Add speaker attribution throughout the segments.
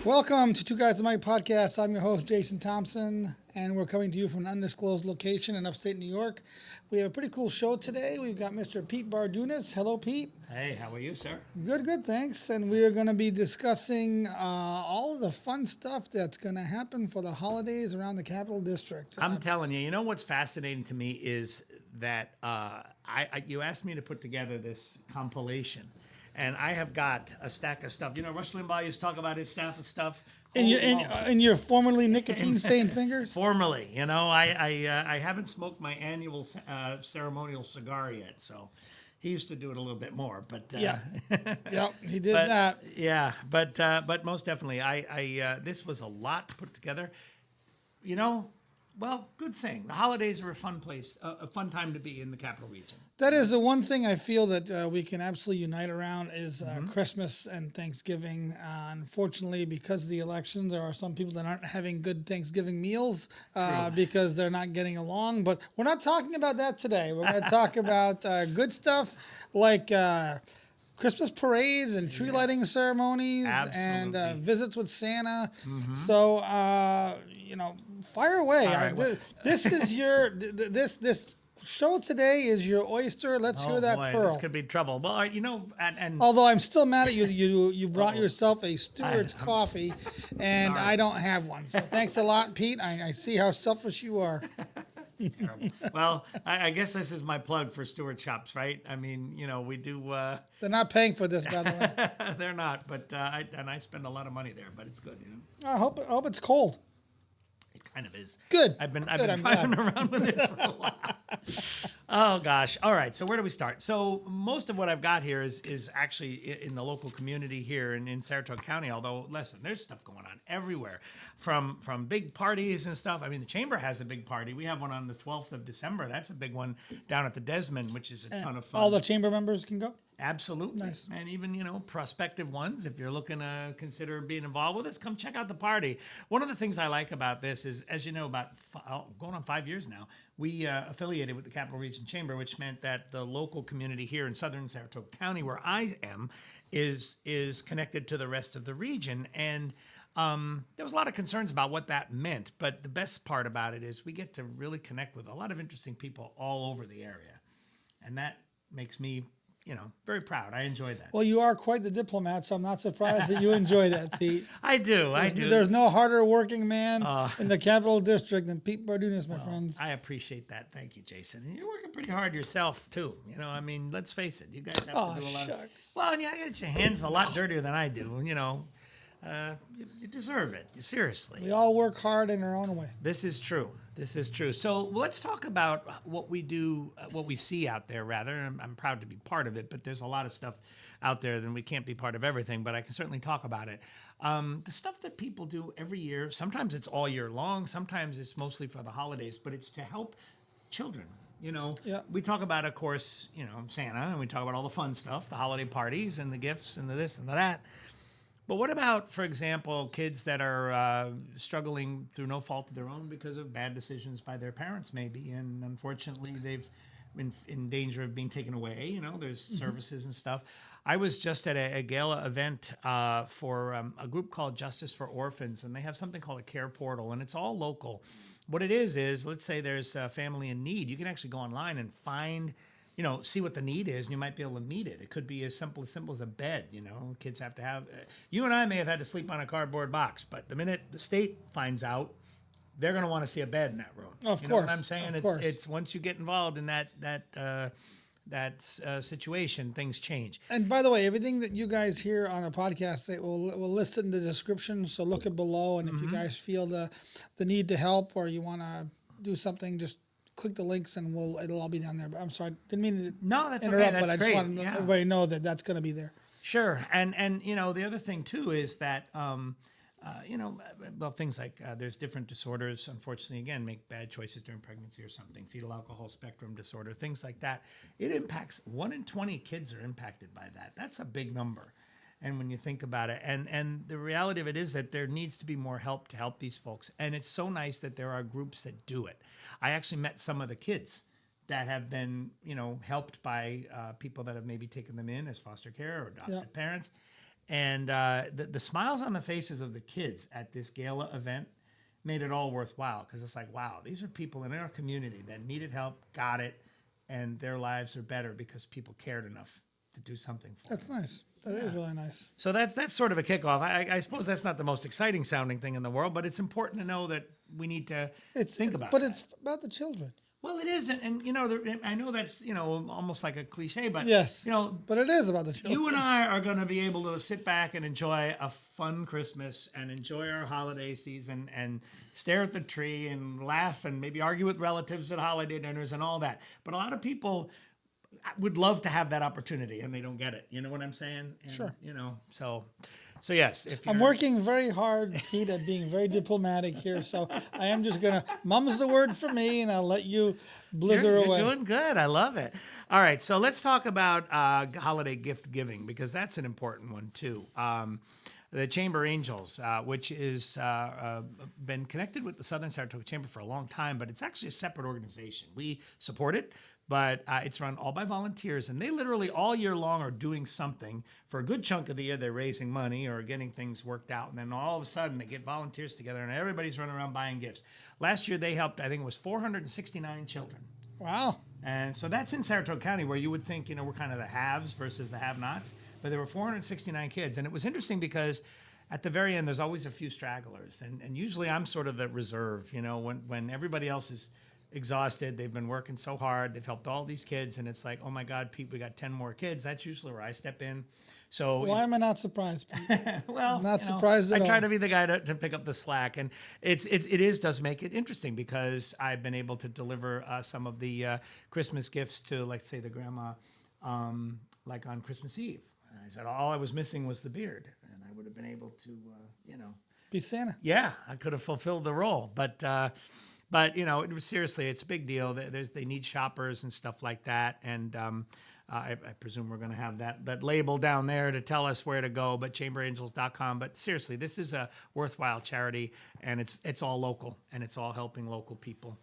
Speaker 1: Welcome to Two Guys and Mike podcast. I'm your host, Jason Thompson, and we're coming to you from an undisclosed location in upstate New York. We have a pretty cool show today. We've got Mr. Pete Bardunas. Hello, Pete.
Speaker 2: Hey, how are you, sir?
Speaker 1: Good, thanks. And we are going to be discussing all of the fun stuff that's going to happen for the holidays around the Capital District.
Speaker 2: I'm telling you, what's fascinating to me is that you asked me to put together this compilation, and I have got a stack of stuff. Rush Limbaugh used to talk about his staff of stuff.
Speaker 1: In your formerly nicotine-stained fingers?
Speaker 2: Formerly, I haven't smoked my annual ceremonial cigar yet, so he used to do it a little bit more. But
Speaker 1: Yep, he did that.
Speaker 2: Yeah, but most definitely, I this was a lot to put together. Well, good thing. The holidays are a fun place, a fun time to be in the Capital Region.
Speaker 1: That is the one thing I feel that we can absolutely unite around is Christmas and Thanksgiving. Unfortunately, because of the elections, there are some people that aren't having good Thanksgiving meals because they're not getting along. But we're not talking about that today. We're going to talk about good stuff like Christmas parades and tree lighting ceremonies and visits with Santa. So, fire away.
Speaker 2: Right,
Speaker 1: this is your this show today is your oyster. Let's hear that
Speaker 2: boy,
Speaker 1: pearl.
Speaker 2: This could be trouble. Well, and
Speaker 1: Although I'm still mad at you, you brought yourself a Stewart's coffee, and I don't have one. So thanks a lot, Pete. I see how selfish you are.
Speaker 2: terrible. Well, I guess this is my plug for Stewart Shops, right? I mean, we do.
Speaker 1: They're not paying for this, by the way.
Speaker 2: They're not, but I spend a lot of money there, but it's good,
Speaker 1: I hope it's cold.
Speaker 2: It kind of is.
Speaker 1: Good.
Speaker 2: I've been
Speaker 1: I'm
Speaker 2: driving around with it for a while. Oh gosh. All right. So where do we start? So most of what I've got here is actually in the local community here in Saratoga County. Although, listen, there's stuff going on everywhere, from big parties and stuff. I mean, the chamber has a big party. We have one on the 12th of December. That's a big one down at the Desmond, which is a ton of fun.
Speaker 1: All the chamber members can go?
Speaker 2: Absolutely.
Speaker 1: Nice.
Speaker 2: And even, prospective ones, if you're looking to consider being involved with us, come check out the party. One of the things I like about this is, as you know, about going on 5 years now, we affiliated with the Capital Region Chamber, which meant that the local community here in southern Saratoga County, where I am, is connected to the rest of the region. And there was a lot of concerns about what that meant. But the best part about it is we get to really connect with a lot of interesting people all over the area. And that makes me very proud. I enjoy that.
Speaker 1: Well, you are quite the diplomat, so I'm not surprised that you enjoy that, Pete.
Speaker 2: I do.
Speaker 1: There's no harder working man in the Capital District than Pete Bardunas, my friends.
Speaker 2: I appreciate that. Thank you, Jason. And you're working pretty hard yourself, too. I mean, let's face it. You guys have to do a lot of... Well, yeah, get your hands a lot dirtier than I do, you deserve it. Seriously.
Speaker 1: We all work hard in our own way.
Speaker 2: This is true. So let's talk about what we do, what we see out there, rather. I'm proud to be part of it, but there's a lot of stuff out there, and we can't be part of everything, but I can certainly talk about it. The stuff that people do every year, sometimes it's all year long, sometimes it's mostly for the holidays, but it's to help children. We talk about, of course, Santa, and we talk about all the fun stuff, the holiday parties and the gifts and the this and the that. But what about, for example, kids that are struggling through no fault of their own because of bad decisions by their parents, maybe, and unfortunately they've been in danger of being taken away. There's services and stuff. I was just at a gala event for a group called Justice for Orphans, and they have something called a care portal, and it's all local. What it is let's say there's a family in need. You can actually go online and find see what the need is, and you might be able to meet it. It could be as simple as a bed. Kids have to have. You and I may have had to sleep on a cardboard box, but the minute the state finds out, they're going to want to see a bed in that room.
Speaker 1: Of course,
Speaker 2: you know what I'm saying?
Speaker 1: Of course.
Speaker 2: It's once you get involved in that situation, things change.
Speaker 1: And by the way, everything that you guys hear on a podcast, we'll list it in the description. So look it below, and if you guys feel the need to help or you want to do something, just click the links and it'll all be down there. But I'm sorry, didn't mean to
Speaker 2: interrupt,
Speaker 1: okay. But I just want to everybody know that that's going to be there.
Speaker 2: Sure, and the other thing too is that things like there's different disorders. Unfortunately, again, make bad choices during pregnancy or something. Fetal alcohol spectrum disorder, things like that. It impacts 1 in 20 kids are impacted by that. That's a big number. And when you think about it, and the reality of it is that there needs to be more help to help these folks. And it's so nice that there are groups that do it. I actually met some of the kids that have been, helped by people that have maybe taken them in as foster care or adopted parents. And the smiles on the faces of the kids at this gala event made it all worthwhile, because it's like, wow, these are people in our community that needed help, got it, and their lives are better because people cared enough to do something for them.
Speaker 1: That's nice. That is really nice.
Speaker 2: So that's sort of a kickoff. I suppose that's not the most exciting sounding thing in the world, but it's important to know that we need to think about it.
Speaker 1: But it's about the children.
Speaker 2: Well, it is, and I know that's almost like a cliche, but
Speaker 1: Yes. But it is about the children.
Speaker 2: you and I are going to be able to sit back and enjoy a fun Christmas and enjoy our holiday season and stare at the tree and laugh and maybe argue with relatives at holiday dinners and all that. But a lot of people would love to have that opportunity and they don't get it. You know what I'm saying? And,
Speaker 1: Sure.
Speaker 2: So yes, if
Speaker 1: I'm working very hard, Pete, at being very diplomatic here. So I am just going to mum's the word for me, and I'll let you blither away.
Speaker 2: You're doing good. I love it. All right, so let's talk about holiday gift giving, because that's an important one too. The Chamber Angels, which is been connected with the Southern Saratoga Chamber for a long time, but it's actually a separate organization. We support it, but it's run all by volunteers, and they literally all year long are doing something. For a good chunk of the year, they're raising money or getting things worked out, and then all of a sudden they get volunteers together, and everybody's running around buying gifts. Last year they helped, I think it was 469 children.
Speaker 1: Wow.
Speaker 2: And so that's in Saratoga County, where you would think, we're kind of the haves versus the have-nots. But there were 469 kids. And it was interesting because at the very end, there's always a few stragglers. And usually I'm sort of the reserve, when everybody else is exhausted, they've been working so hard, they've helped all these kids, and it's like, oh my God, Pete, we got 10 more kids. That's usually where I step in. So
Speaker 1: why am I not surprised, Pete?
Speaker 2: well,
Speaker 1: not surprised at all.
Speaker 2: I try to be the guy to pick up the slack, and it does make it interesting, because I've been able to deliver some of the Christmas gifts to, like, say, the grandma, like on Christmas Eve. And I said all I was missing was the beard, and I would have been able to,
Speaker 1: Be Santa.
Speaker 2: yeah, I could have fulfilled the role, but it was, seriously, it's a big deal. They need shoppers and stuff like that, and I presume we're going to have that label down there to tell us where to go, but chamberangels.com. But seriously, this is a worthwhile charity, and it's all local, and it's all helping local people.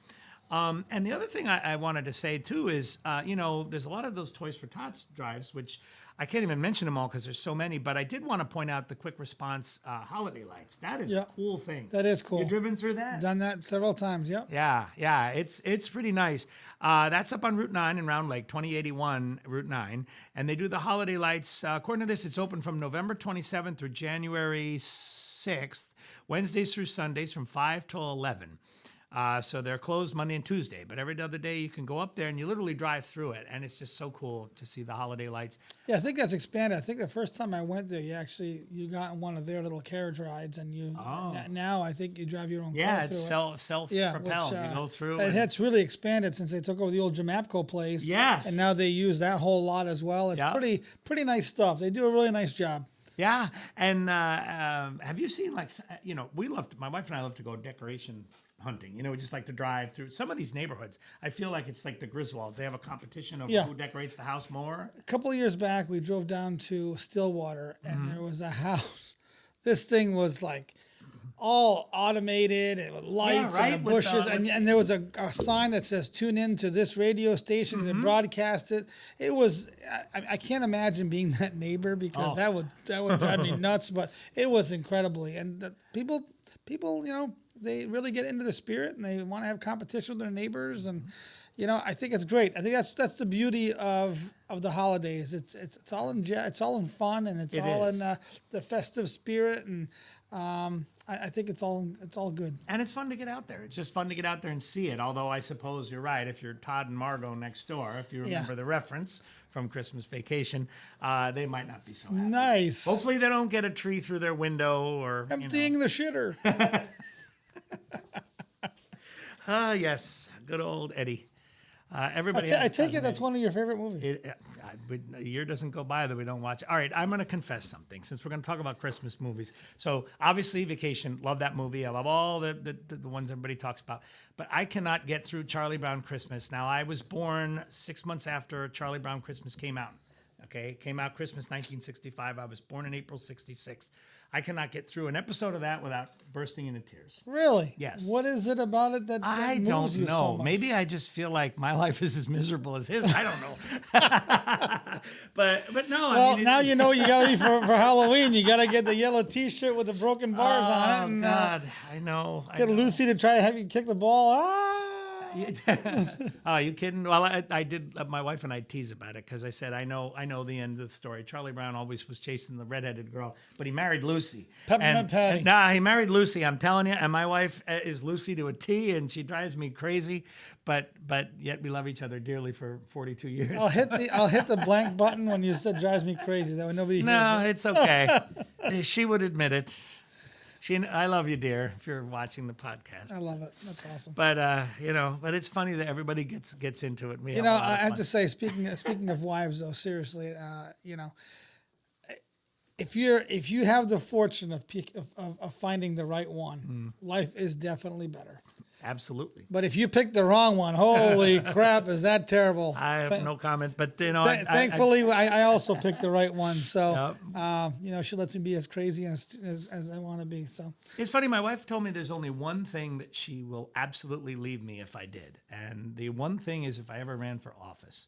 Speaker 2: And the other thing I wanted to say too is, there's a lot of those Toys for Tots drives, which I can't even mention them all because there's so many, but I did want to point out the quick response holiday lights. That is a cool thing.
Speaker 1: That is cool.
Speaker 2: You've driven through that?
Speaker 1: Done that several times, yep.
Speaker 2: Yeah, it's pretty nice. That's up on Route 9 in Round Lake, 2081 Route 9. And they do the holiday lights. According to this, it's open from November 27th through January 6th, Wednesdays through Sundays from 5 till 11. So they're closed Monday and Tuesday, but every other day you can go up there and you literally drive through it, and it's just so cool to see the holiday lights.
Speaker 1: Yeah, I think that's expanded. I think the first time I went there, you got in one of their little carriage rides, and now I think you drive your own car through
Speaker 2: it's self-propelled. You go through.
Speaker 1: It's really expanded since they took over the old Jamapco place.
Speaker 2: Yes.
Speaker 1: And now they use that whole lot as well. It's pretty nice stuff. They do a really nice job.
Speaker 2: Yeah, and have you seen, like, my wife and I love to go decoration hunting. We just like to drive through some of these neighborhoods. I feel like it's like the Griswolds. They have a competition of who decorates the house more.
Speaker 1: A couple of years back, we drove down to Stillwater, and there was a house. This thing was like all automated and with lights and the bushes, and there was a sign that says "Tune in to this radio station." They broadcast it. It was I can't imagine being that neighbor, because that would drive me nuts. But it was incredibly, and the people, they really get into the spirit, and they want to have competition with their neighbors, and I think it's great. I think that's the beauty of the holidays. It's all in fun, and it's in the festive spirit, and I think it's all good.
Speaker 2: And it's fun to get out there. It's just fun to get out there and see it. Although I suppose you're right. If you're Todd and Margot next door, if you remember the reference from Christmas Vacation, they might not be so happy.
Speaker 1: Nice.
Speaker 2: Hopefully they don't get a tree through their window or
Speaker 1: emptying the shitter.
Speaker 2: Yes, good old Eddie. Everybody.
Speaker 1: I take it that's one of your favorite movies.
Speaker 2: A year doesn't go by that we don't watch it. All right, I'm going to confess something, since we're going to talk about Christmas movies. So obviously, Vacation, love that movie. I love all the ones everybody talks about. But I cannot get through Charlie Brown Christmas. Now, I was born 6 months after Charlie Brown Christmas came out. Okay, came out Christmas 1965. I was born in April 66. I cannot get through an episode of that without bursting into tears.
Speaker 1: Really?
Speaker 2: Yes.
Speaker 1: What is it about it that
Speaker 2: I
Speaker 1: moves
Speaker 2: don't
Speaker 1: you
Speaker 2: know.
Speaker 1: so much?
Speaker 2: Maybe I just feel like my life is as miserable as his. I don't know. but no.
Speaker 1: Well,
Speaker 2: I mean,
Speaker 1: now you know you gotta be for Halloween. You gotta get the yellow T-shirt with the broken bars on it,
Speaker 2: Oh
Speaker 1: and
Speaker 2: God, I know.
Speaker 1: get Lucy to try to have you kick the ball. Ah!
Speaker 2: Oh, you kidding? Well, I did. My wife and I tease about it because I said I know the end of the story. Charlie Brown always was chasing the redheaded girl, but he married Lucy.
Speaker 1: Peppermint Patty.
Speaker 2: Nah, he married Lucy. I'm telling you. And my wife is Lucy to a T, and she drives me crazy. But yet we love each other dearly for 42 years.
Speaker 1: I'll hit the blank button when you said drives me crazy. That way nobody hears
Speaker 2: No,
Speaker 1: it.
Speaker 2: it's okay. She would admit it. I love you, dear, if you're watching the podcast.
Speaker 1: I love it. That's awesome.
Speaker 2: But but it's funny that everybody gets into it. We
Speaker 1: I have to say, speaking of wives, though, seriously, if you have the fortune of finding the right one, life is definitely better.
Speaker 2: Absolutely.
Speaker 1: But if you pick the wrong one, holy crap, is that terrible?
Speaker 2: I have no comment, but
Speaker 1: thankfully, I also picked the right one. So, she lets me be as crazy as I want to be. So
Speaker 2: it's funny. My wife told me there's only one thing that she will absolutely leave me if I did, and the one thing is if I ever ran for office.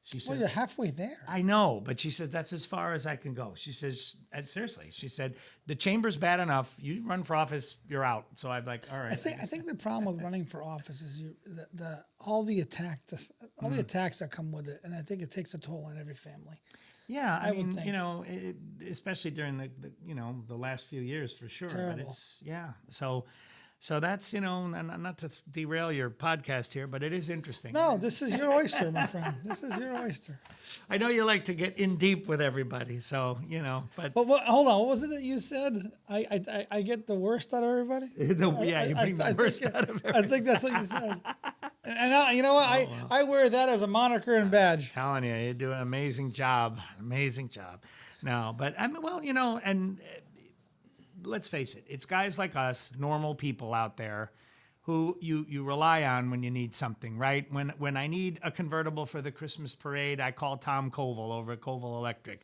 Speaker 2: She said,
Speaker 1: well, you're halfway there.
Speaker 2: I know, but she says that's as far as I can go. She says, and seriously, she said the chamber's bad enough. You run for office, you're out. So I'm like, all right.
Speaker 1: I think the problem with running for office is all the attacks that come with it, and I think it takes a toll on every family.
Speaker 2: Yeah, I mean, especially during the last few years for sure.
Speaker 1: Terrible.
Speaker 2: But it's So that's, not to derail your podcast here, but it is interesting.
Speaker 1: No, this is your oyster, my friend. This is your oyster.
Speaker 2: I know you like to get in deep with everybody, so, but...
Speaker 1: But hold on, what was it that you said? I get the worst out of everybody?
Speaker 2: You bring the worst out of everybody.
Speaker 1: I think that's what you said. And you know what? I wear that as a moniker and badge.
Speaker 2: I'm telling you do an amazing job. Amazing job. No, but, and... let's face it, it's guys like us, normal people out there, who you rely on when you need something, right? When I need a convertible for the Christmas parade, I call Tom Koval over at Koval Electric.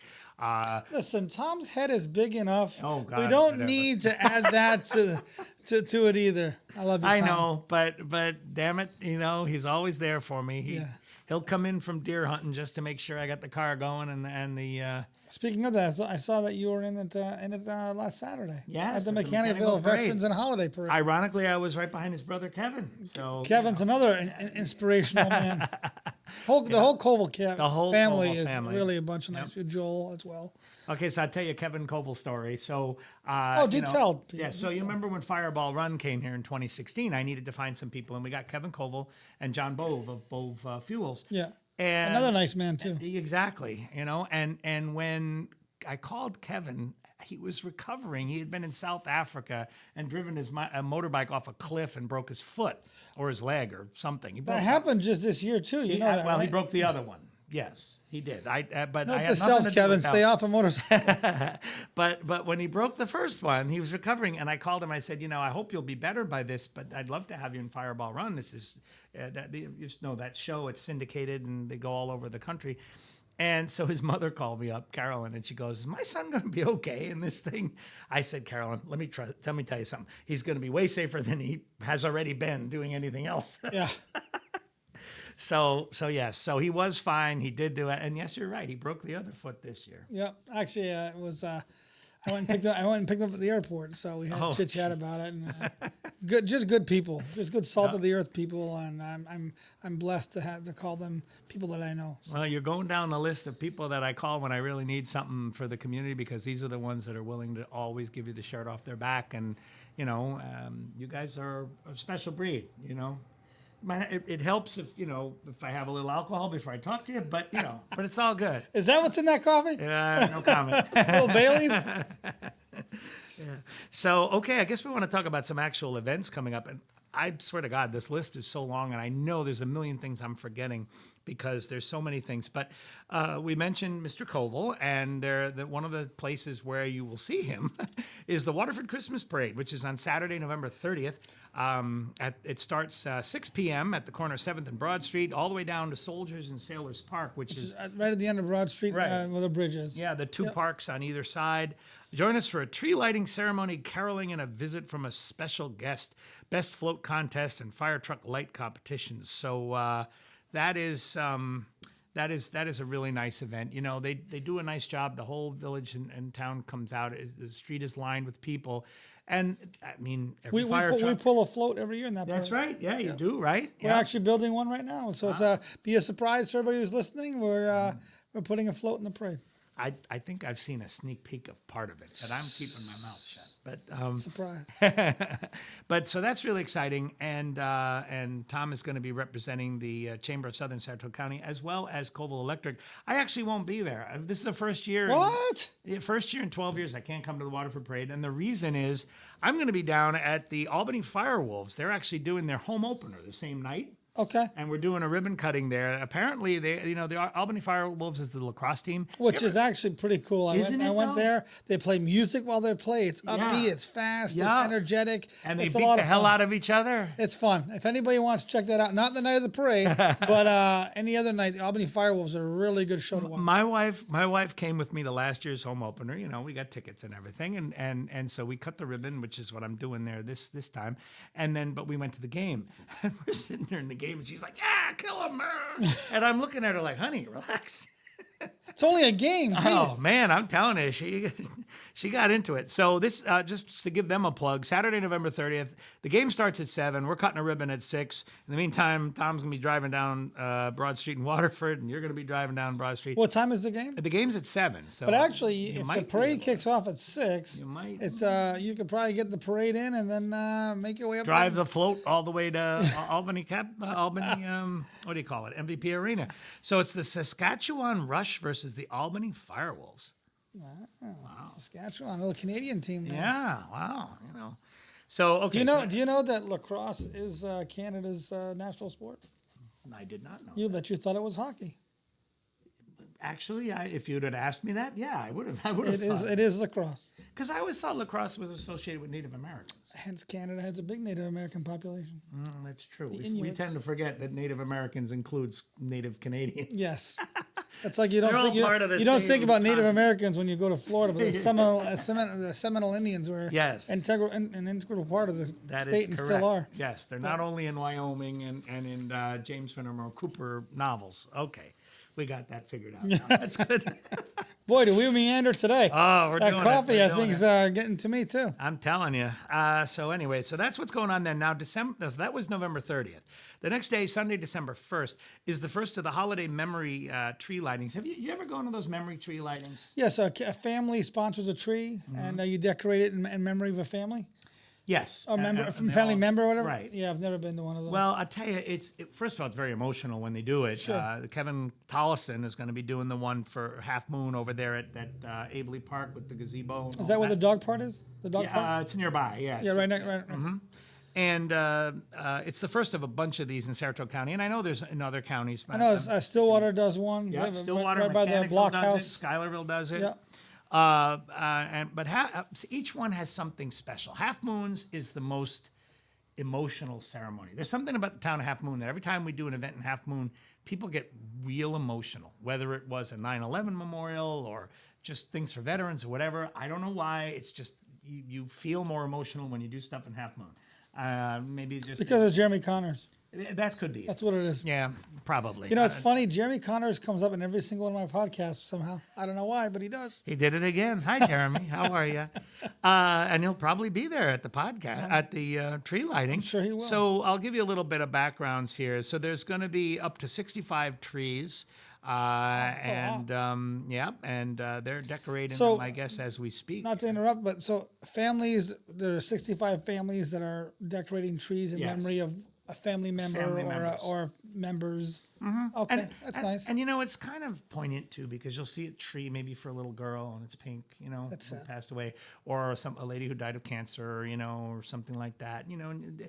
Speaker 1: Listen, Tom's head is big enough.
Speaker 2: Oh God,
Speaker 1: we don't need to add that to it either. I love you, Tom.
Speaker 2: I know, but damn it, he's always there for me. He'll come in from deer hunting just to make sure I got the car going and the.
Speaker 1: Speaking of that, I saw that you were in it last Saturday.
Speaker 2: Yes,
Speaker 1: at the Mechanicville Veterans and Holiday Parade.
Speaker 2: Ironically, I was right behind his brother Kevin. So
Speaker 1: Kevin's another inspirational man. The whole Koval family
Speaker 2: Koval
Speaker 1: is
Speaker 2: family.
Speaker 1: Really a bunch of nice people. Joel as well.
Speaker 2: Okay, so I'll tell you Kevin Koval's story. So,
Speaker 1: tell.
Speaker 2: Yeah, so you remember when Fireball Run came here in 2016? I needed to find some people, and we got Kevin Koval and John Bove of Bove Fuels.
Speaker 1: Yeah,
Speaker 2: and
Speaker 1: another nice man too.
Speaker 2: Exactly, and when I called Kevin, he was recovering. He had been in South Africa and driven his motorbike off a cliff and broke his foot or his leg or something.
Speaker 1: That happened just this year too. Well,
Speaker 2: he broke the other one. Yes, he did. But
Speaker 1: Note
Speaker 2: I
Speaker 1: to
Speaker 2: had
Speaker 1: self,
Speaker 2: nothing to
Speaker 1: Kevin,
Speaker 2: do with
Speaker 1: stay off of motorcycles.
Speaker 2: But when he broke the first one, he was recovering, and I called him. I said, I hope you'll be better by this, but I'd love to have you in Fireball Run. This is you just know that show. It's syndicated, and they go all over the country. And so his mother called me up, Carolyn, and she goes, "Is my son going to be okay in this thing?" I said, "Carolyn, let me tell you something. He's going to be way safer than he has already been doing anything else."
Speaker 1: Yeah.
Speaker 2: So yes, so he was fine. He did do it, and yes, you're right. He broke the other foot this year.
Speaker 1: Yeah, actually, it was. I went and picked him up at the airport, so we had chit chat about it. And just good people, just good salt of the earth people, and I'm blessed to call them people that I know. So.
Speaker 2: Well, you're going down the list of people that I call when I really need something for the community, because these are the ones that are willing to always give you the shirt off their back, and you guys are a special breed. It helps if I have a little alcohol before I talk to you, but but it's all good.
Speaker 1: Is that what's in that coffee?
Speaker 2: No comment.
Speaker 1: Little Bailey's.
Speaker 2: Yeah. So okay, I guess we want to talk about some actual events coming up, and I swear to God, this list is so long, and I know there's a million things I'm forgetting because there's so many things. But we mentioned Mr. Koval, and one of the places where you will see him is the Waterford Christmas Parade, which is on Saturday, November 30th. It starts 6 p.m. at the corner of 7th and Broad Street, all the way down to Soldiers and Sailors Park, which is
Speaker 1: right at the end of Broad Street,
Speaker 2: right.
Speaker 1: Where the bridge is.
Speaker 2: Yeah, the two parks on either side. Join us for a tree lighting ceremony, caroling, and a visit from a special guest, best float contest, and fire truck light competitions. So that is That is a really nice event. You know, they do a nice job. The whole village and town comes out. The street is lined with people, and I mean, every fire
Speaker 1: we
Speaker 2: truck.
Speaker 1: pull a float every year in that.
Speaker 2: That's
Speaker 1: parade.
Speaker 2: right. Yeah, you do, right?
Speaker 1: We're actually building one right now, so it's be a surprise to everybody who's listening. We're putting a float in the parade.
Speaker 2: I think I've seen a sneak peek of part of it, but I'm keeping my mouth shut. But
Speaker 1: Surprise.
Speaker 2: but so that's really exciting, and Tom is going to be representing the Chamber of Southern Saratoga County as well as Colville Electric. I actually won't be there. This is the first year.
Speaker 1: What?
Speaker 2: First year in 12 years I can't come to the Waterford Parade, and the reason is I'm going to be down at the Albany Firewolves. They're actually doing their home opener the same night.
Speaker 1: Okay.
Speaker 2: And we're doing a ribbon cutting there. Apparently, the Albany Firewolves is the lacrosse team.
Speaker 1: Which is actually pretty cool. I went
Speaker 2: though?
Speaker 1: there. They play music while they play. It's upbeat. It's fast.
Speaker 2: Yeah.
Speaker 1: It's energetic.
Speaker 2: And they
Speaker 1: it's
Speaker 2: beat the hell out of each other.
Speaker 1: It's fun. If anybody wants to check that out, not the night of the parade, but any other night, the Albany Firewolves are a really good show to watch.
Speaker 2: My wife came with me to last year's home opener. You know, we got tickets and everything, and so we cut the ribbon, which is what I'm doing there this time. But we went to the game, and we're sitting there in the game, and she's like, "Yeah, kill him!" And I'm looking at her like, "Honey, relax."
Speaker 1: It's only a game. Geez.
Speaker 2: Oh man, I'm telling you, she got into it. So this just to give them a plug, Saturday, November 30th. The game starts at 7. We're cutting a ribbon at 6. In the meantime, Tom's gonna be driving down Broad Street in Waterford, and you're gonna be driving down Broad Street.
Speaker 1: What time is the game?
Speaker 2: The game's at 7. So,
Speaker 1: but actually, if the parade kicks off at 6, you could probably get the parade in and then make your way up.
Speaker 2: Drive the float all the way to Albany. What do you call it? MVP Arena. So it's the Saskatchewan Rush versus the Albany Firewolves.
Speaker 1: Wow. Saskatchewan, a little Canadian team. There.
Speaker 2: Yeah. Wow. You know. So okay.
Speaker 1: Do you know that lacrosse is Canada's national sport?
Speaker 2: I did not know.
Speaker 1: You bet you thought it was hockey.
Speaker 2: Actually, if you'd have asked me that, yeah, I would have.
Speaker 1: It is lacrosse.
Speaker 2: Because I always thought lacrosse was associated with Native Americans.
Speaker 1: Hence, Canada has a big Native American population.
Speaker 2: That's true. We tend to forget that Native Americans includes Native Canadians.
Speaker 1: Yes, that's like you don't think about Native
Speaker 2: continent.
Speaker 1: Americans when you go to Florida, but the Seminole Indians were an integral part of the state and still are.
Speaker 2: Yes, they're not only in Wyoming and in James Fenimore Cooper novels. Okay. We got that figured out now. That's good.
Speaker 1: Boy, do we meander today.
Speaker 2: Oh, we're doing it.
Speaker 1: That coffee, I think, is getting to me, too.
Speaker 2: I'm telling you. So anyway, so that's what's going on there. Now, so that was November 30th. The next day, Sunday, December 1st, is the first of the holiday memory tree lightings. Have you ever gone to those memory tree lightings?
Speaker 1: Yes, a family sponsors a tree, and you decorate it in memory of a family.
Speaker 2: Yes.
Speaker 1: A family member or whatever?
Speaker 2: Right.
Speaker 1: Yeah, I've never been to one of those.
Speaker 2: Well, I'll tell you, first of all, it's very emotional when they do it.
Speaker 1: Sure.
Speaker 2: Kevin Tollison is going to be doing the one for Half Moon over there at Abley Park with the gazebo.
Speaker 1: Is that where the dog part is? The dog park?
Speaker 2: It's nearby, yeah.
Speaker 1: Yeah, right.
Speaker 2: Mm-hmm. And it's the first of a bunch of these in Saratoga County. And I know there's in other counties.
Speaker 1: I know Stillwater does one.
Speaker 2: Yeah, Stillwater,
Speaker 1: right by the block
Speaker 2: does
Speaker 1: house.
Speaker 2: it. Schuylerville does it.
Speaker 1: Yeah.
Speaker 2: But each one has something special. Half Moons is the most emotional ceremony. There's something about the town of Half Moon that every time we do an event in Half Moon, people get real emotional, whether it was a 9/11 memorial or just things for veterans or whatever. I don't know why. It's just you feel more emotional when you do stuff in Half Moon. Maybe just
Speaker 1: because of Jeremy Connors.
Speaker 2: That could be.
Speaker 1: That's what it is.
Speaker 2: Yeah, probably.
Speaker 1: You know, it's funny. Jeremy Connors comes up in every single one of my podcasts somehow. I don't know why, but he does.
Speaker 2: He did it again. Hi, Jeremy. How are you? And he'll probably be there at the podcast, at the tree lighting.
Speaker 1: I'm sure he will.
Speaker 2: So I'll give you a little bit of backgrounds here. So there's going to be up to 65 trees. And they're decorating them, I guess, as we speak.
Speaker 1: Not to interrupt, but so there are 65 families that are decorating trees in memory of a family member or members. Mm-hmm. Okay, that's nice.
Speaker 2: And it's kind of poignant too, because you'll see a tree maybe for a little girl and it's pink, who passed away, or a lady who died of cancer, or something like that. And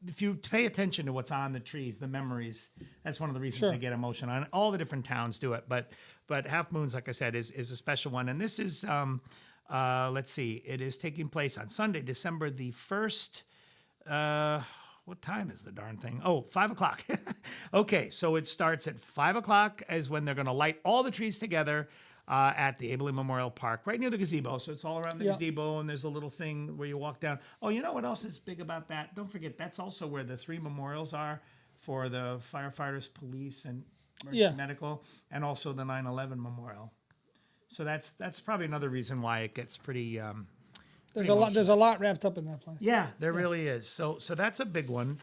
Speaker 2: if you pay attention to what's on the trees, the memories, that's one of the reasons they get emotional. And all the different towns do it, but Half Moons, like I said, is a special one. And this is let's see, it is taking place on Sunday, December the 1st. What time is the darn thing? Oh, 5 o'clock. Okay, so it starts at 5 o'clock is when they're going to light all the trees together at the Abley Memorial Park, right near the gazebo. So it's all around the gazebo, and there's a little thing where you walk down. Oh, you know what else is big about that? Don't forget, that's also where the 3 memorials are for the firefighters, police, and Emergency
Speaker 1: Yeah.
Speaker 2: Medical, and also the 9/11 Memorial. So that's probably another reason why it gets pretty.
Speaker 1: There's a lot. There's a
Speaker 2: emotional.
Speaker 1: lot wrapped up in that place.
Speaker 2: Yeah, there really is. So that's a big one.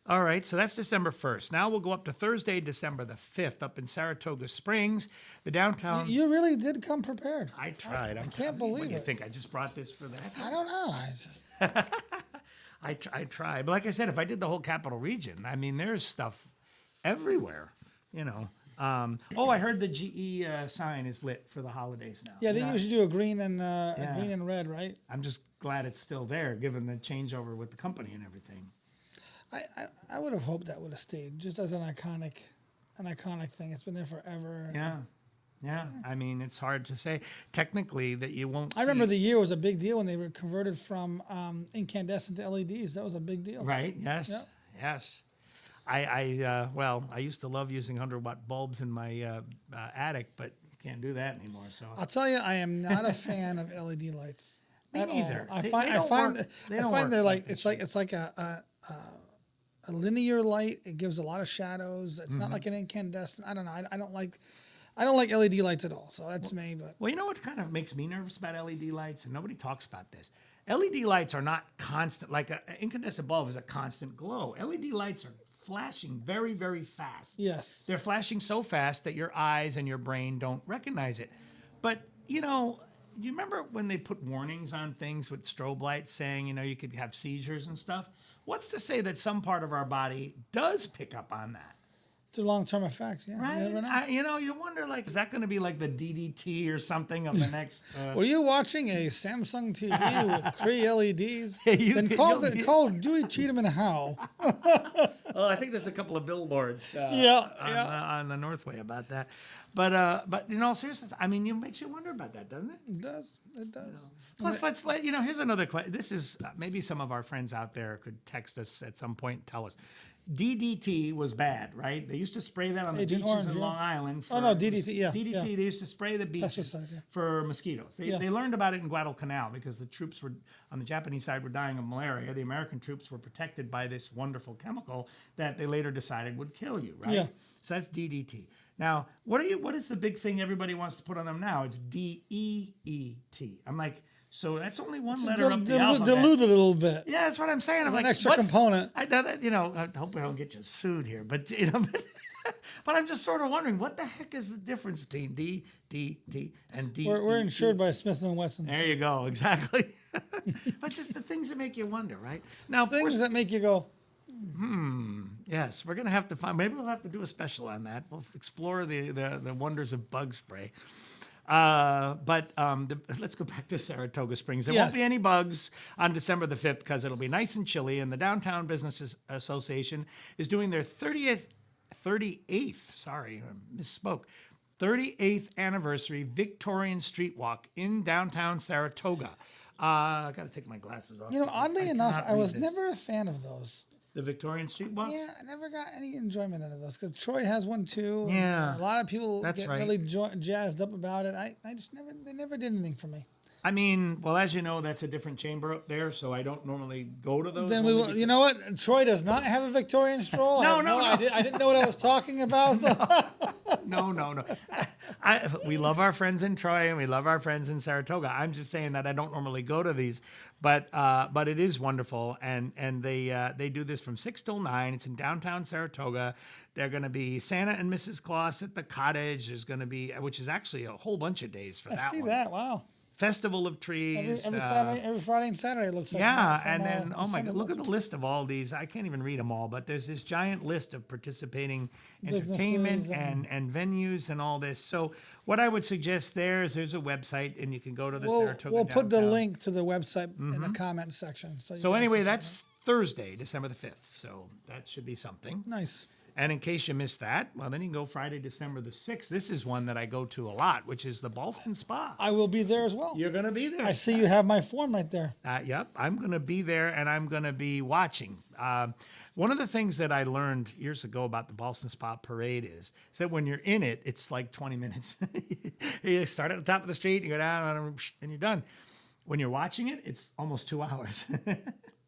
Speaker 2: All right, so that's December 1st. Now we'll go up to Thursday, December the 5th, up in Saratoga Springs, the downtown.
Speaker 1: You really did come prepared.
Speaker 2: I tried.
Speaker 1: I can't believe
Speaker 2: What do you
Speaker 1: it.
Speaker 2: think? I just brought this for that?
Speaker 1: I don't know. I just.
Speaker 2: I try. But like I said, if I did the whole capital region, I mean, there's stuff everywhere, you know. I heard the GE sign is lit for the holidays now.
Speaker 1: Yeah, they usually do a green and red, right?
Speaker 2: I'm just glad it's still there, given the changeover with the company and everything.
Speaker 1: I would have hoped that would have stayed just as an iconic thing. It's been there forever.
Speaker 2: Yeah. I mean, it's hard to say technically that you won't.
Speaker 1: I remember the year was a big deal when they were converted from incandescent to LEDs. That was a big deal.
Speaker 2: Right. Yes.
Speaker 1: Yep.
Speaker 2: Yes. I used to love using 100-watt bulbs in my attic, but you can't do that anymore. So
Speaker 1: I'll tell you, I am not a fan of LED lights.
Speaker 2: Me
Speaker 1: at all.
Speaker 2: neither.
Speaker 1: I
Speaker 2: They
Speaker 1: find
Speaker 2: don't work. They don't work
Speaker 1: they're
Speaker 2: like
Speaker 1: like it's like a linear light. It gives a lot of shadows. It's not like an incandescent. I don't know. I don't like LED lights at all. So that's me. But
Speaker 2: Well, you know what kind of makes me nervous about LED lights, and nobody talks about this. LED lights are not constant. Like an incandescent bulb is a constant glow. LED lights are flashing very, very fast.
Speaker 1: yes,
Speaker 2: They're flashing so fast that your eyes and your brain don't recognize it. But, you remember when they put warnings on things with strobe lights saying, you could have seizures and stuff? What's to say that some part of our body does pick up on that?
Speaker 1: it's a long-term effects. Yeah,
Speaker 2: Right?
Speaker 1: you never know.
Speaker 2: You wonder, like, is that going to be like the DDT or something of the next?
Speaker 1: Were you watching a Samsung TV with Cree LEDs?
Speaker 2: You
Speaker 1: then
Speaker 2: could-
Speaker 1: call
Speaker 2: you'll be-
Speaker 1: call Dewey Cheatham and Howe.
Speaker 2: Well, I think there's a couple of billboards
Speaker 1: Yeah.
Speaker 2: on the Northway about that. But in all seriousness, I mean, it makes you wonder about that, doesn't it?
Speaker 1: It does. It does.
Speaker 2: Plus, here's another question. This is maybe some of our friends out there could text us at some point and tell us. DDT was bad, right? They used to spray that on the
Speaker 1: Agent
Speaker 2: beaches
Speaker 1: Orange,
Speaker 2: in
Speaker 1: yeah.
Speaker 2: Long Island. For
Speaker 1: Oh, no, DDT, yeah,
Speaker 2: DDT,
Speaker 1: yeah.
Speaker 2: they used to spray the beaches
Speaker 1: Pesticides, yeah.
Speaker 2: for mosquitoes.
Speaker 1: Yeah.
Speaker 2: They learned about it in Guadalcanal because the troops were on the Japanese side were dying of malaria. The American troops were protected by this wonderful chemical that they later decided would kill you, right?
Speaker 1: Yeah.
Speaker 2: So that's DDT. Now, what is the big thing everybody wants to put on them now? It's DEET. I'm like, so that's only one letter up the alphabet.
Speaker 1: Diluted a little bit.
Speaker 2: Yeah, that's what I'm saying. I'm
Speaker 1: An
Speaker 2: like,
Speaker 1: extra
Speaker 2: what's-
Speaker 1: component.
Speaker 2: I hope I don't get you sued here, but but I'm just sort of wondering what the heck is the difference between D, D, D, and D.
Speaker 1: We're
Speaker 2: D,
Speaker 1: insured
Speaker 2: D?
Speaker 1: by Smith and Wesson.
Speaker 2: There you go, exactly. But just the things that make you wonder, right? Now, of
Speaker 1: Things
Speaker 2: course,
Speaker 1: that make you go,
Speaker 2: yes, we're gonna have to find. Maybe we'll have to do a special on that. We'll explore the wonders of bug spray. Let's go back to Saratoga Springs. There won't
Speaker 1: Yes.
Speaker 2: be any bugs on December the 5th because it'll be nice and chilly. And the Downtown Business Association is doing their 38th, sorry, I misspoke, 38th anniversary Victorian Street Walk in downtown Saratoga. I got to take my glasses off.
Speaker 1: oddly enough,
Speaker 2: cannot
Speaker 1: I
Speaker 2: read
Speaker 1: was
Speaker 2: this.
Speaker 1: never a fan of those.
Speaker 2: The Victorian Street Walk?
Speaker 1: Yeah, I never got any enjoyment out of those because Troy has one too. and,
Speaker 2: Yeah,
Speaker 1: a lot of people
Speaker 2: that's
Speaker 1: get
Speaker 2: right.
Speaker 1: really jazzed up about it. I just they never did anything for me.
Speaker 2: I mean, well, as you know, that's a different chamber up there, so I don't normally go to those.
Speaker 1: Then
Speaker 2: only
Speaker 1: you
Speaker 2: because-
Speaker 1: know what? Troy does not have a Victorian stroll.
Speaker 2: No,
Speaker 1: I have
Speaker 2: no.
Speaker 1: I didn't know what I was talking about. So.
Speaker 2: No. We love our friends in Troy and we love our friends in Saratoga. I'm just saying that I don't normally go to these, but it is wonderful, and they do this from 6 till 9. It's in downtown Saratoga. They're going to be Santa and Mrs. Claus at the cottage. There's going to be, which is actually a whole bunch of days for
Speaker 1: I
Speaker 2: that
Speaker 1: see
Speaker 2: one.
Speaker 1: that. Wow.
Speaker 2: Festival of Trees.
Speaker 1: Every Saturday, every Friday and Saturday it looks like.
Speaker 2: Yeah,
Speaker 1: from,
Speaker 2: and then oh my
Speaker 1: December
Speaker 2: God, look at
Speaker 1: month.
Speaker 2: the list of all these. I can't even read them all, but there's this giant list of participating entertainment
Speaker 1: Businesses
Speaker 2: and venues and all this. So what I would suggest there's a website and you can go to the Saratoga.
Speaker 1: We'll put the
Speaker 2: downtown.
Speaker 1: link to the website in the comments section. So, you
Speaker 2: So
Speaker 1: guys
Speaker 2: anyway,
Speaker 1: can check
Speaker 2: that's Thursday, December the 5th. So that should be something.
Speaker 1: it out. Nice.
Speaker 2: And in case you missed that, well, then you can go Friday, December the 6th. This is one that I go to a lot, which is the Ballston Spa.
Speaker 1: I will be there as well.
Speaker 2: You're going to be there.
Speaker 1: I see you have my form right there.
Speaker 2: Yep, I'm going to be there and I'm going to be watching. One of the things that I learned years ago about the Ballston Spa Parade is that when you're in it, it's like 20 minutes. You start at the top of the street, you go down, and you're done. When you're watching it, it's almost 2 hours.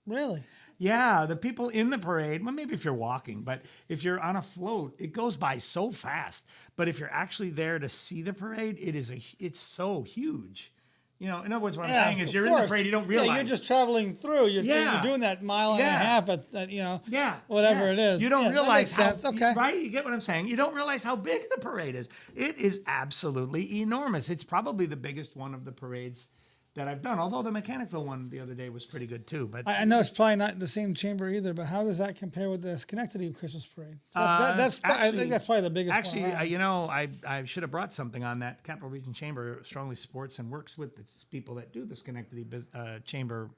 Speaker 1: Really?
Speaker 2: Yeah, the people in the parade, well, maybe if you're walking, but if you're on a float, it goes by so fast. But if you're actually there to see the parade, it's so huge. In other words, what I'm
Speaker 1: Yeah,
Speaker 2: saying is
Speaker 1: of
Speaker 2: you're in the
Speaker 1: course.
Speaker 2: parade, you don't
Speaker 1: Yeah,
Speaker 2: realize.
Speaker 1: you're just traveling through.
Speaker 2: Yeah.
Speaker 1: You're doing that mile and a
Speaker 2: Yeah.
Speaker 1: half at
Speaker 2: Yeah.
Speaker 1: whatever
Speaker 2: yeah.
Speaker 1: it is.
Speaker 2: You don't
Speaker 1: Yeah, that
Speaker 2: realize
Speaker 1: makes
Speaker 2: how,
Speaker 1: sense. Okay.
Speaker 2: right? You get what I'm saying? You don't realize how big the parade is. It is absolutely enormous. It's probably the biggest one of the parades that I've done. Although the Mechanicville one the other day was pretty good too. But
Speaker 1: I know it's probably not the same chamber either, but how does that compare with the Schenectady Christmas parade? I think that's probably the biggest
Speaker 2: Actually,
Speaker 1: one around.
Speaker 2: I should have brought something on that. Capital Region Chamber strongly supports and works with the people that do the Schenectady Chamber.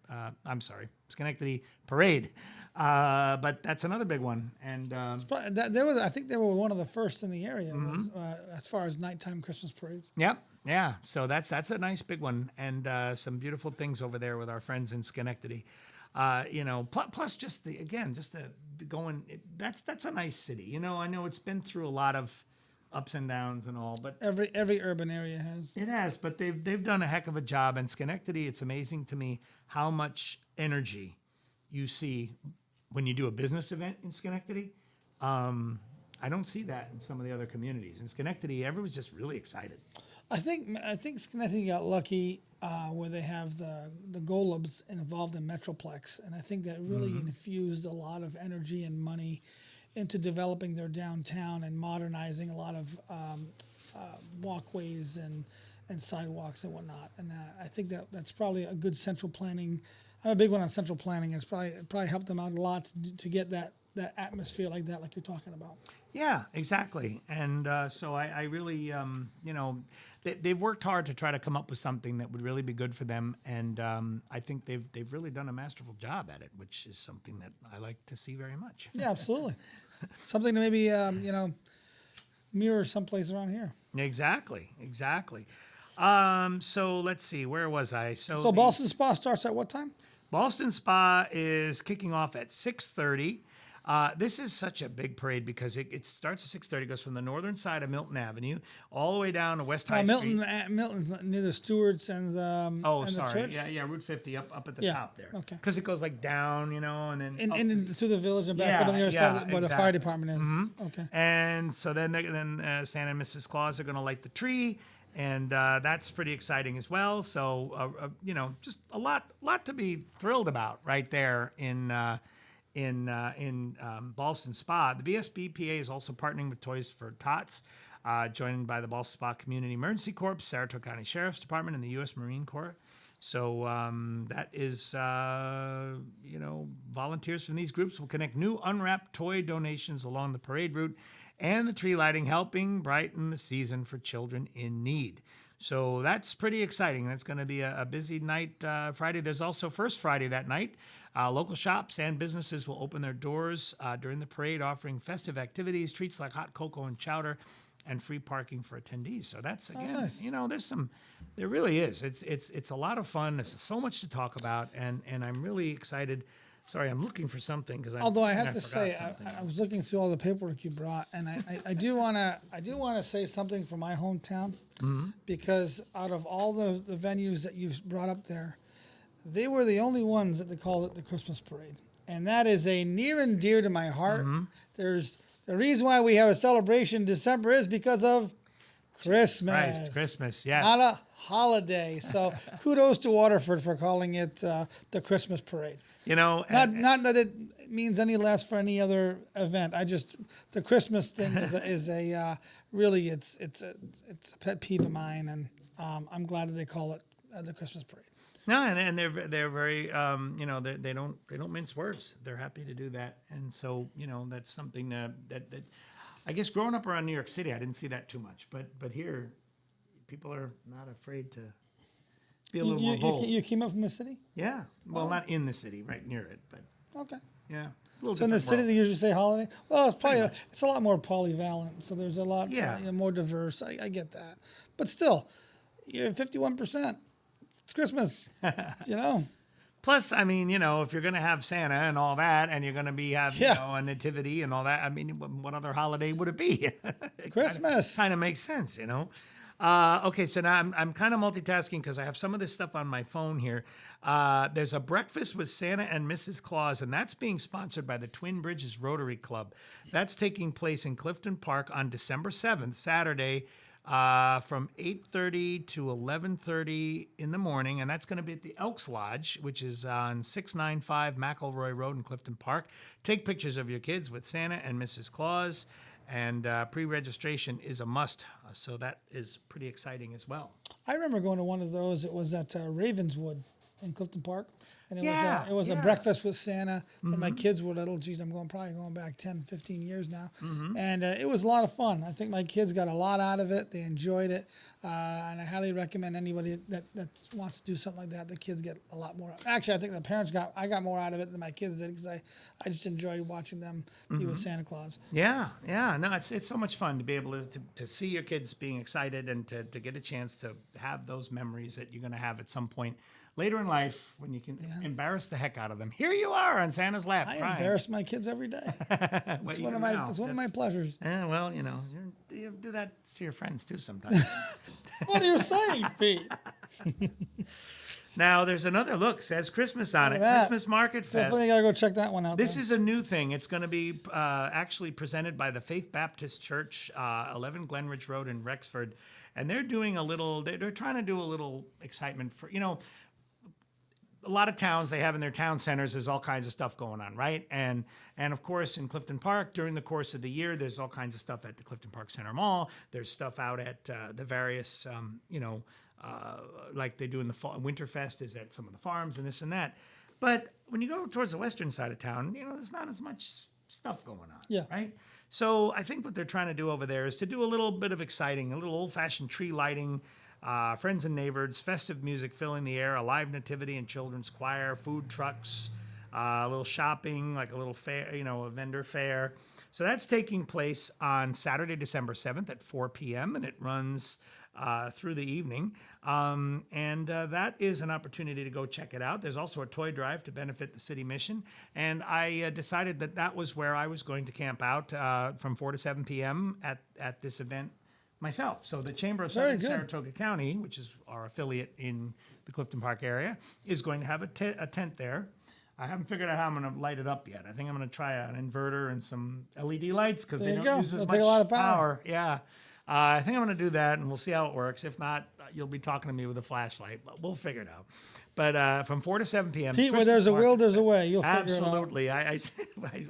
Speaker 2: Schenectady Parade. But that's another big one. And
Speaker 1: I think they were one of the first in the area
Speaker 2: Mm-hmm.
Speaker 1: as far as nighttime Christmas parades.
Speaker 2: yep, yeah. So that's a nice big one, and some beautiful things over there with our friends in Schenectady. Plus just the going. That's a nice city. I know it's been through a lot of ups and downs and all, but
Speaker 1: Every urban area has.
Speaker 2: it has. But they've done a heck of a job. And Schenectady, it's amazing to me how much energy you see when you do a business event in Schenectady. I don't see that in some of the other communities. In Schenectady, everyone's just really excited.
Speaker 1: I think Schenectady got lucky where they have the Golubs involved in Metroplex, and I think that really infused a lot of energy and money into developing their downtown and modernizing a lot of walkways and sidewalks and whatnot. And I think that's probably a good central planning. I'm a big one on central planning. It's probably helped them out a lot to get that atmosphere like that, like you're talking about.
Speaker 2: Yeah, exactly. And so I really, they've worked hard to try to come up with something that would really be good for them. And I think they've really done a masterful job at it, which is something that I like to see very much.
Speaker 1: Yeah, absolutely. Something to maybe mirror someplace around here.
Speaker 2: Exactly. So let's see, where was I?
Speaker 1: So Boston Spa starts at what time?
Speaker 2: Boston Spa is kicking off at 6:30. This is such a big parade because it starts at 6:30, goes from the northern side of Milton Avenue all the way down to West High Street.
Speaker 1: Milton near the Stewarts and the
Speaker 2: Sorry,
Speaker 1: the church.
Speaker 2: yeah, Route 50 up at the
Speaker 1: Yeah,
Speaker 2: top there.
Speaker 1: okay.
Speaker 2: Because it goes like down, and then up.
Speaker 1: and through the village and back on the other side where the fire department is. Okay.
Speaker 2: And so then Santa and Mrs. Claus are going to light the tree, and that's pretty exciting as well. So just a lot to be thrilled about right there in Ballston Spa. The BSBPA is also partnering with Toys for Tots, joined by the Ballston Spa Community Emergency Corps, Saratoga County Sheriff's Department, and the U.S. Marine Corps. So that is, volunteers from these groups will connect new unwrapped toy donations along the parade route and the tree lighting, helping brighten the season for children in need. So that's pretty exciting. That's going to be a busy night Friday. There's also First Friday that night. Local shops and businesses will open their doors during the parade, offering festive activities, treats like hot cocoa and chowder, and free parking for attendees. So that's, again,
Speaker 1: nice.
Speaker 2: there really is. It's a lot of fun. There's so much to talk about, and I'm really excited. Sorry, I'm looking for something
Speaker 1: Although I have to say, I was looking through all the paperwork you brought, and I do want to say something for my hometown, because out of all the venues that you've brought up there, they were the only ones that they called it the Christmas parade, and that is a near and dear to my heart. There's the reason why we have a celebration in December is because of Christmas.
Speaker 2: Christ, Christmas, yes.
Speaker 1: Not a holiday. So kudos to Waterford for calling it the Christmas parade.
Speaker 2: Not
Speaker 1: Not that it means any less for any other event. The Christmas thing is a really it's a pet peeve of mine, and I'm glad that they call it the Christmas parade.
Speaker 2: No, and they're very they don't mince words. They're happy to do that, and so that's something that I guess growing up around New York City, I didn't see that too much, but here, people are not afraid to be a little more bold.
Speaker 1: You came up from the city?
Speaker 2: Yeah, well, not in the city, right near it, but
Speaker 1: Okay.
Speaker 2: yeah.
Speaker 1: So in the city, they usually say holiday. Well, it's probably it's a lot more polyvalent, so there's a lot more diverse. I get that, but still, you're 51%. It's Christmas,
Speaker 2: Plus, I mean, if you're going to have Santa and all that, and you're going to be having a nativity and all that, I mean, what other holiday would it be?
Speaker 1: Christmas.
Speaker 2: Kind of makes sense, Okay, so now I'm kind of multitasking because I have some of this stuff on my phone here. There's a breakfast with Santa and Mrs. Claus, and that's being sponsored by the Twin Bridges Rotary Club. That's taking place in Clifton Park on December 7th, Saturday, from 8:30 to 11:30 in the morning, and that's going to be at the Elks Lodge, which is on 695 McElroy Road in Clifton Park. Take pictures of your kids with Santa and Mrs. Claus. And pre-registration is a must, so that is pretty exciting as well.
Speaker 1: I remember going to one of those. It was at Ravenswood in Clifton Park. And it was a
Speaker 2: Yeah.
Speaker 1: breakfast with Santa when my kids were little. Geez, probably going back 10, 15 years now. And it was a lot of fun. I think my kids got a lot out of it. They enjoyed it. And I highly recommend anybody that wants to do something like that. The kids get a lot more. Actually, I think the parents I got more out of it than my kids did because I just enjoyed watching them be with Santa Claus.
Speaker 2: Yeah. No, it's so much fun to be able to see your kids being excited and to get a chance to have those memories that you're going to have at some point later in life when you can embarrass the heck out of them. Here you are on Santa's lap.
Speaker 1: I
Speaker 2: crying.
Speaker 1: embarrass my kids every day. It's one of my pleasures.
Speaker 2: Yeah, well, you do that to your friends too sometimes.
Speaker 1: What are you saying, Pete?
Speaker 2: Now, there's another look, says Christmas on it.
Speaker 1: that.
Speaker 2: Christmas Market Fest.
Speaker 1: Definitely gotta go check that one out.
Speaker 2: This is a new thing. It's going to be actually presented by the Faith Baptist Church, 11 Glenridge Road in Rexford. And they're doing they're trying to do a little excitement for, a lot of towns they have in their town centers, there's all kinds of stuff going on, right? And of course in Clifton Park during the course of the year, there's all kinds of stuff at the Clifton Park Center Mall. There's stuff out at the various, like they do in the fall. Winterfest is at some of the farms and this and that. But when you go towards the western side of town, there's not as much stuff going on,
Speaker 1: Yeah.
Speaker 2: right? So I think what they're trying to do over there is to do a little bit of exciting, a little old-fashioned tree lighting, friends and neighbors, festive music filling the air, a live nativity and children's choir, food trucks, a little shopping, like a little fair, a vendor fair. So that's taking place on Saturday, December 7th at 4 p.m. and it runs through the evening. That is an opportunity to go check it out. There's also a toy drive to benefit the city mission. And I decided that was where I was going to camp out from 4 to 7 p.m. at this event myself. So the Chamber of Southern Saratoga County, which is our affiliate in the Clifton Park area, is going to have a tent there. I haven't figured out how I'm going to light it up yet. I think I'm going to try an inverter and some LED lights because they don't use as much
Speaker 1: take a lot of power.
Speaker 2: Yeah. I think I'm going to do that, and we'll see how it works. If not, you'll be talking to me with a flashlight, but we'll figure it out. But from 4 to 7 p.m.
Speaker 1: Pete, where there's a will, there's a way. You'll figure it out.
Speaker 2: Absolutely. I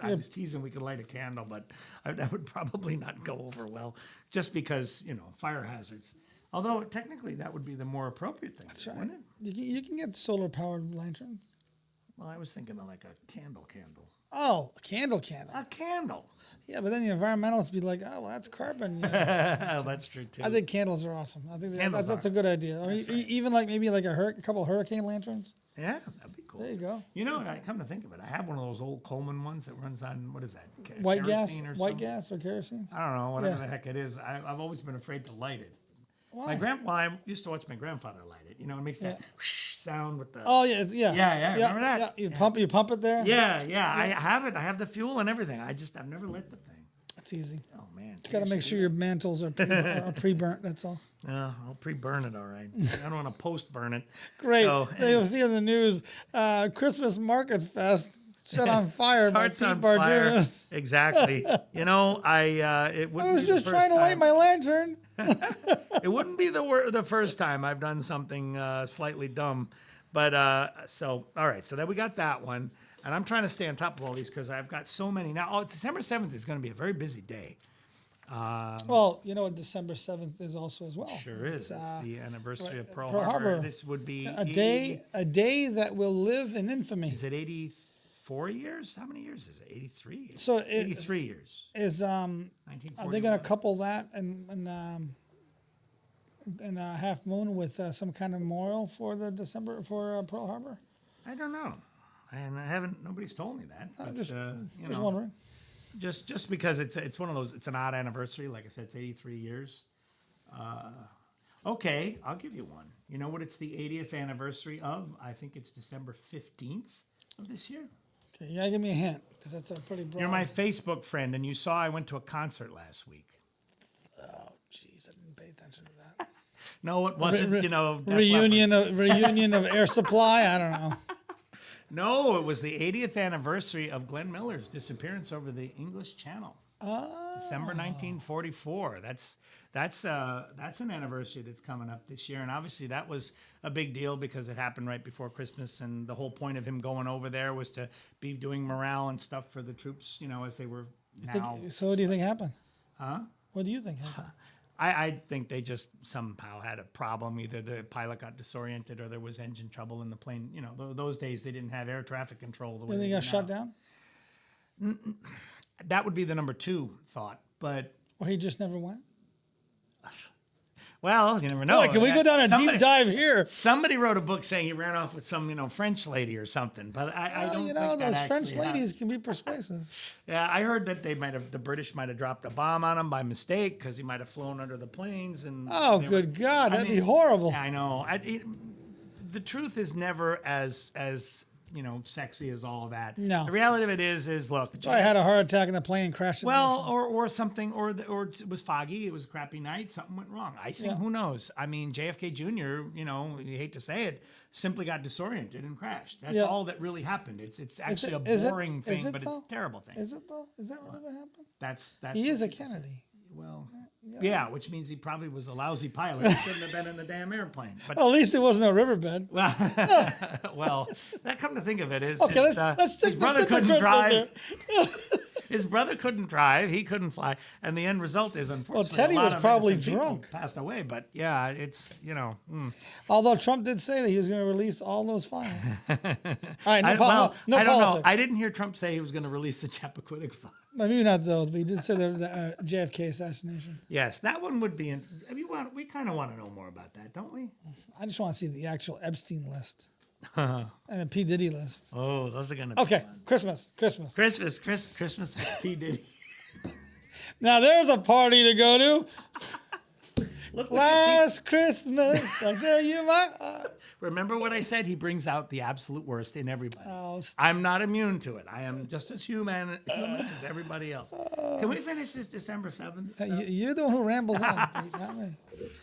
Speaker 2: was teasing we could light a candle, but that would probably not go over well just because, fire hazards. Although technically that would be the more appropriate thing.
Speaker 1: That's right.
Speaker 2: Wouldn't it?
Speaker 1: You can get solar-powered lanterns.
Speaker 2: Well, I was thinking of like a candle.
Speaker 1: Oh, a candle.
Speaker 2: A candle.
Speaker 1: Yeah, but then the environmentalists be like, oh, well, that's carbon.
Speaker 2: That's true, too.
Speaker 1: I think candles are awesome. I think that's a good idea. Right. Even maybe a couple of hurricane lanterns.
Speaker 2: Yeah, that'd be cool.
Speaker 1: There you go.
Speaker 2: I come to think of it, I have one of those old Coleman ones that runs on, what is that?
Speaker 1: White gas or kerosene?
Speaker 2: I don't know, whatever the heck it is. I've always been afraid to light it.
Speaker 1: Why?
Speaker 2: I used to watch my grandfather light it. It makes that whoosh sound with the.
Speaker 1: Oh yeah.
Speaker 2: Remember that?
Speaker 1: Yeah. You pump it there.
Speaker 2: Yeah. I have it. I have the fuel and everything. I've never lit the thing.
Speaker 1: That's easy.
Speaker 2: Oh man.
Speaker 1: You got to make sure your mantles are pre-burnt. That's all.
Speaker 2: Yeah, I'll pre-burn it. All right. I don't want to post-burn it.
Speaker 1: Great.
Speaker 2: So,
Speaker 1: You'll see in the news, Christmas Market Fest set on fire by Pete Bardunas.
Speaker 2: Exactly. I
Speaker 1: was just trying to light my lantern.
Speaker 2: It wouldn't be the first time I've done something slightly dumb, but all right. So then we got that one, and I'm trying to stay on top of all these because I've got so many now. It's December 7th is going to be a very busy day.
Speaker 1: Well, what December 7th is also as well.
Speaker 2: Sure is. It's the anniversary of Pearl
Speaker 1: Harbor.
Speaker 2: Harbor. This would be
Speaker 1: a day that will live in infamy.
Speaker 2: Is it 84 years? How many years is it? 83.
Speaker 1: So
Speaker 2: 83 years.
Speaker 1: Are they going to couple that and Half Moon with some kind of memorial for Pearl Harbor?
Speaker 2: I don't know, and nobody's told me that.
Speaker 1: Just wondering.
Speaker 2: Just because it's one of those, it's an odd anniversary. Like I said, it's 83 years. Okay, I'll give you one. You know what it's the 80th anniversary of? I think it's December 15th of this year.
Speaker 1: Okay, yeah, give me a hint because that's a pretty broad.
Speaker 2: You're my Facebook friend, and you saw I went to a concert last week.
Speaker 1: Oh, jeez, I didn't pay attention to that.
Speaker 2: No, it wasn't. Def
Speaker 1: reunion of Air Supply. I don't know.
Speaker 2: No, it was the 80th anniversary of Glenn Miller's disappearance over the English Channel. December 1944. That's an anniversary that's coming up this year, and obviously that was a big deal because it happened right before Christmas, and the whole point of him going over there was to be doing morale and stuff for the troops, as they were now.
Speaker 1: So what do you think happened?
Speaker 2: Huh?
Speaker 1: What do you think happened?
Speaker 2: I think they just somehow had a problem. Either the pilot got disoriented or there was engine trouble in the plane. Those days they didn't have air traffic control. The way
Speaker 1: They got shut down?
Speaker 2: That would be the number 2 thought, but
Speaker 1: Or he just never went?
Speaker 2: well, you never know.
Speaker 1: Boy, can we go down a deep dive here?
Speaker 2: Somebody wrote a book saying he ran off with some, French lady or something, but I don't think that
Speaker 1: those French
Speaker 2: actually
Speaker 1: ladies can be persuasive.
Speaker 2: Yeah, I heard that the British might have dropped a bomb on him by mistake because he might have flown under the planes. And
Speaker 1: Oh, good God, that'd be horrible.
Speaker 2: I know. The truth is never as sexy as all of that.
Speaker 1: No.
Speaker 2: The reality of it is look.
Speaker 1: I had a heart attack in the plane and crashed.
Speaker 2: Well, or something, or it was foggy. It was a crappy night. Something went wrong. Icing. Who knows? I mean, JFK Jr. You hate to say it, simply got disoriented and crashed. That's all that really happened. It's actually a boring thing, but it's a terrible thing.
Speaker 1: Is it though? Is that what ever happened?
Speaker 2: That's
Speaker 1: he is a Kennedy.
Speaker 2: Well, yeah, which means he probably was a lousy pilot. He shouldn't have been in the damn airplane. But
Speaker 1: well, at least it wasn't a riverbed.
Speaker 2: Well, that come to think of it is
Speaker 1: okay. Let's stick.
Speaker 2: His brother couldn't drive. His brother couldn't drive. He couldn't fly, and the end result is unfortunately.
Speaker 1: Well, Teddy
Speaker 2: a lot
Speaker 1: was
Speaker 2: of
Speaker 1: probably
Speaker 2: innocent people
Speaker 1: drunk.
Speaker 2: passed away, but yeah, it's
Speaker 1: Although Trump did say that he was going to release all those files. All right,
Speaker 2: I
Speaker 1: no
Speaker 2: don't
Speaker 1: politics.
Speaker 2: know. I didn't hear Trump say he was going to release the Chappaquiddick file.
Speaker 1: Maybe not those, but he did say the JFK assassination.
Speaker 2: Yes, that one would be. We kind of want to know more about that, don't we?
Speaker 1: I just want to see the actual Epstein list and the P. Diddy list.
Speaker 2: Oh, those are going to be
Speaker 1: okay.
Speaker 2: fun.
Speaker 1: Christmas,
Speaker 2: Christmas, P. Diddy.
Speaker 1: Now there's a party to go to.
Speaker 2: Look
Speaker 1: Last Christmas, I tell you my heart.
Speaker 2: Remember what I said? He brings out the absolute worst in everybody.
Speaker 1: Oh,
Speaker 2: I'm not immune to it. I am just as human as everybody else. Can we finish this December 7th?
Speaker 1: You're the one who rambles on, Pete, not me.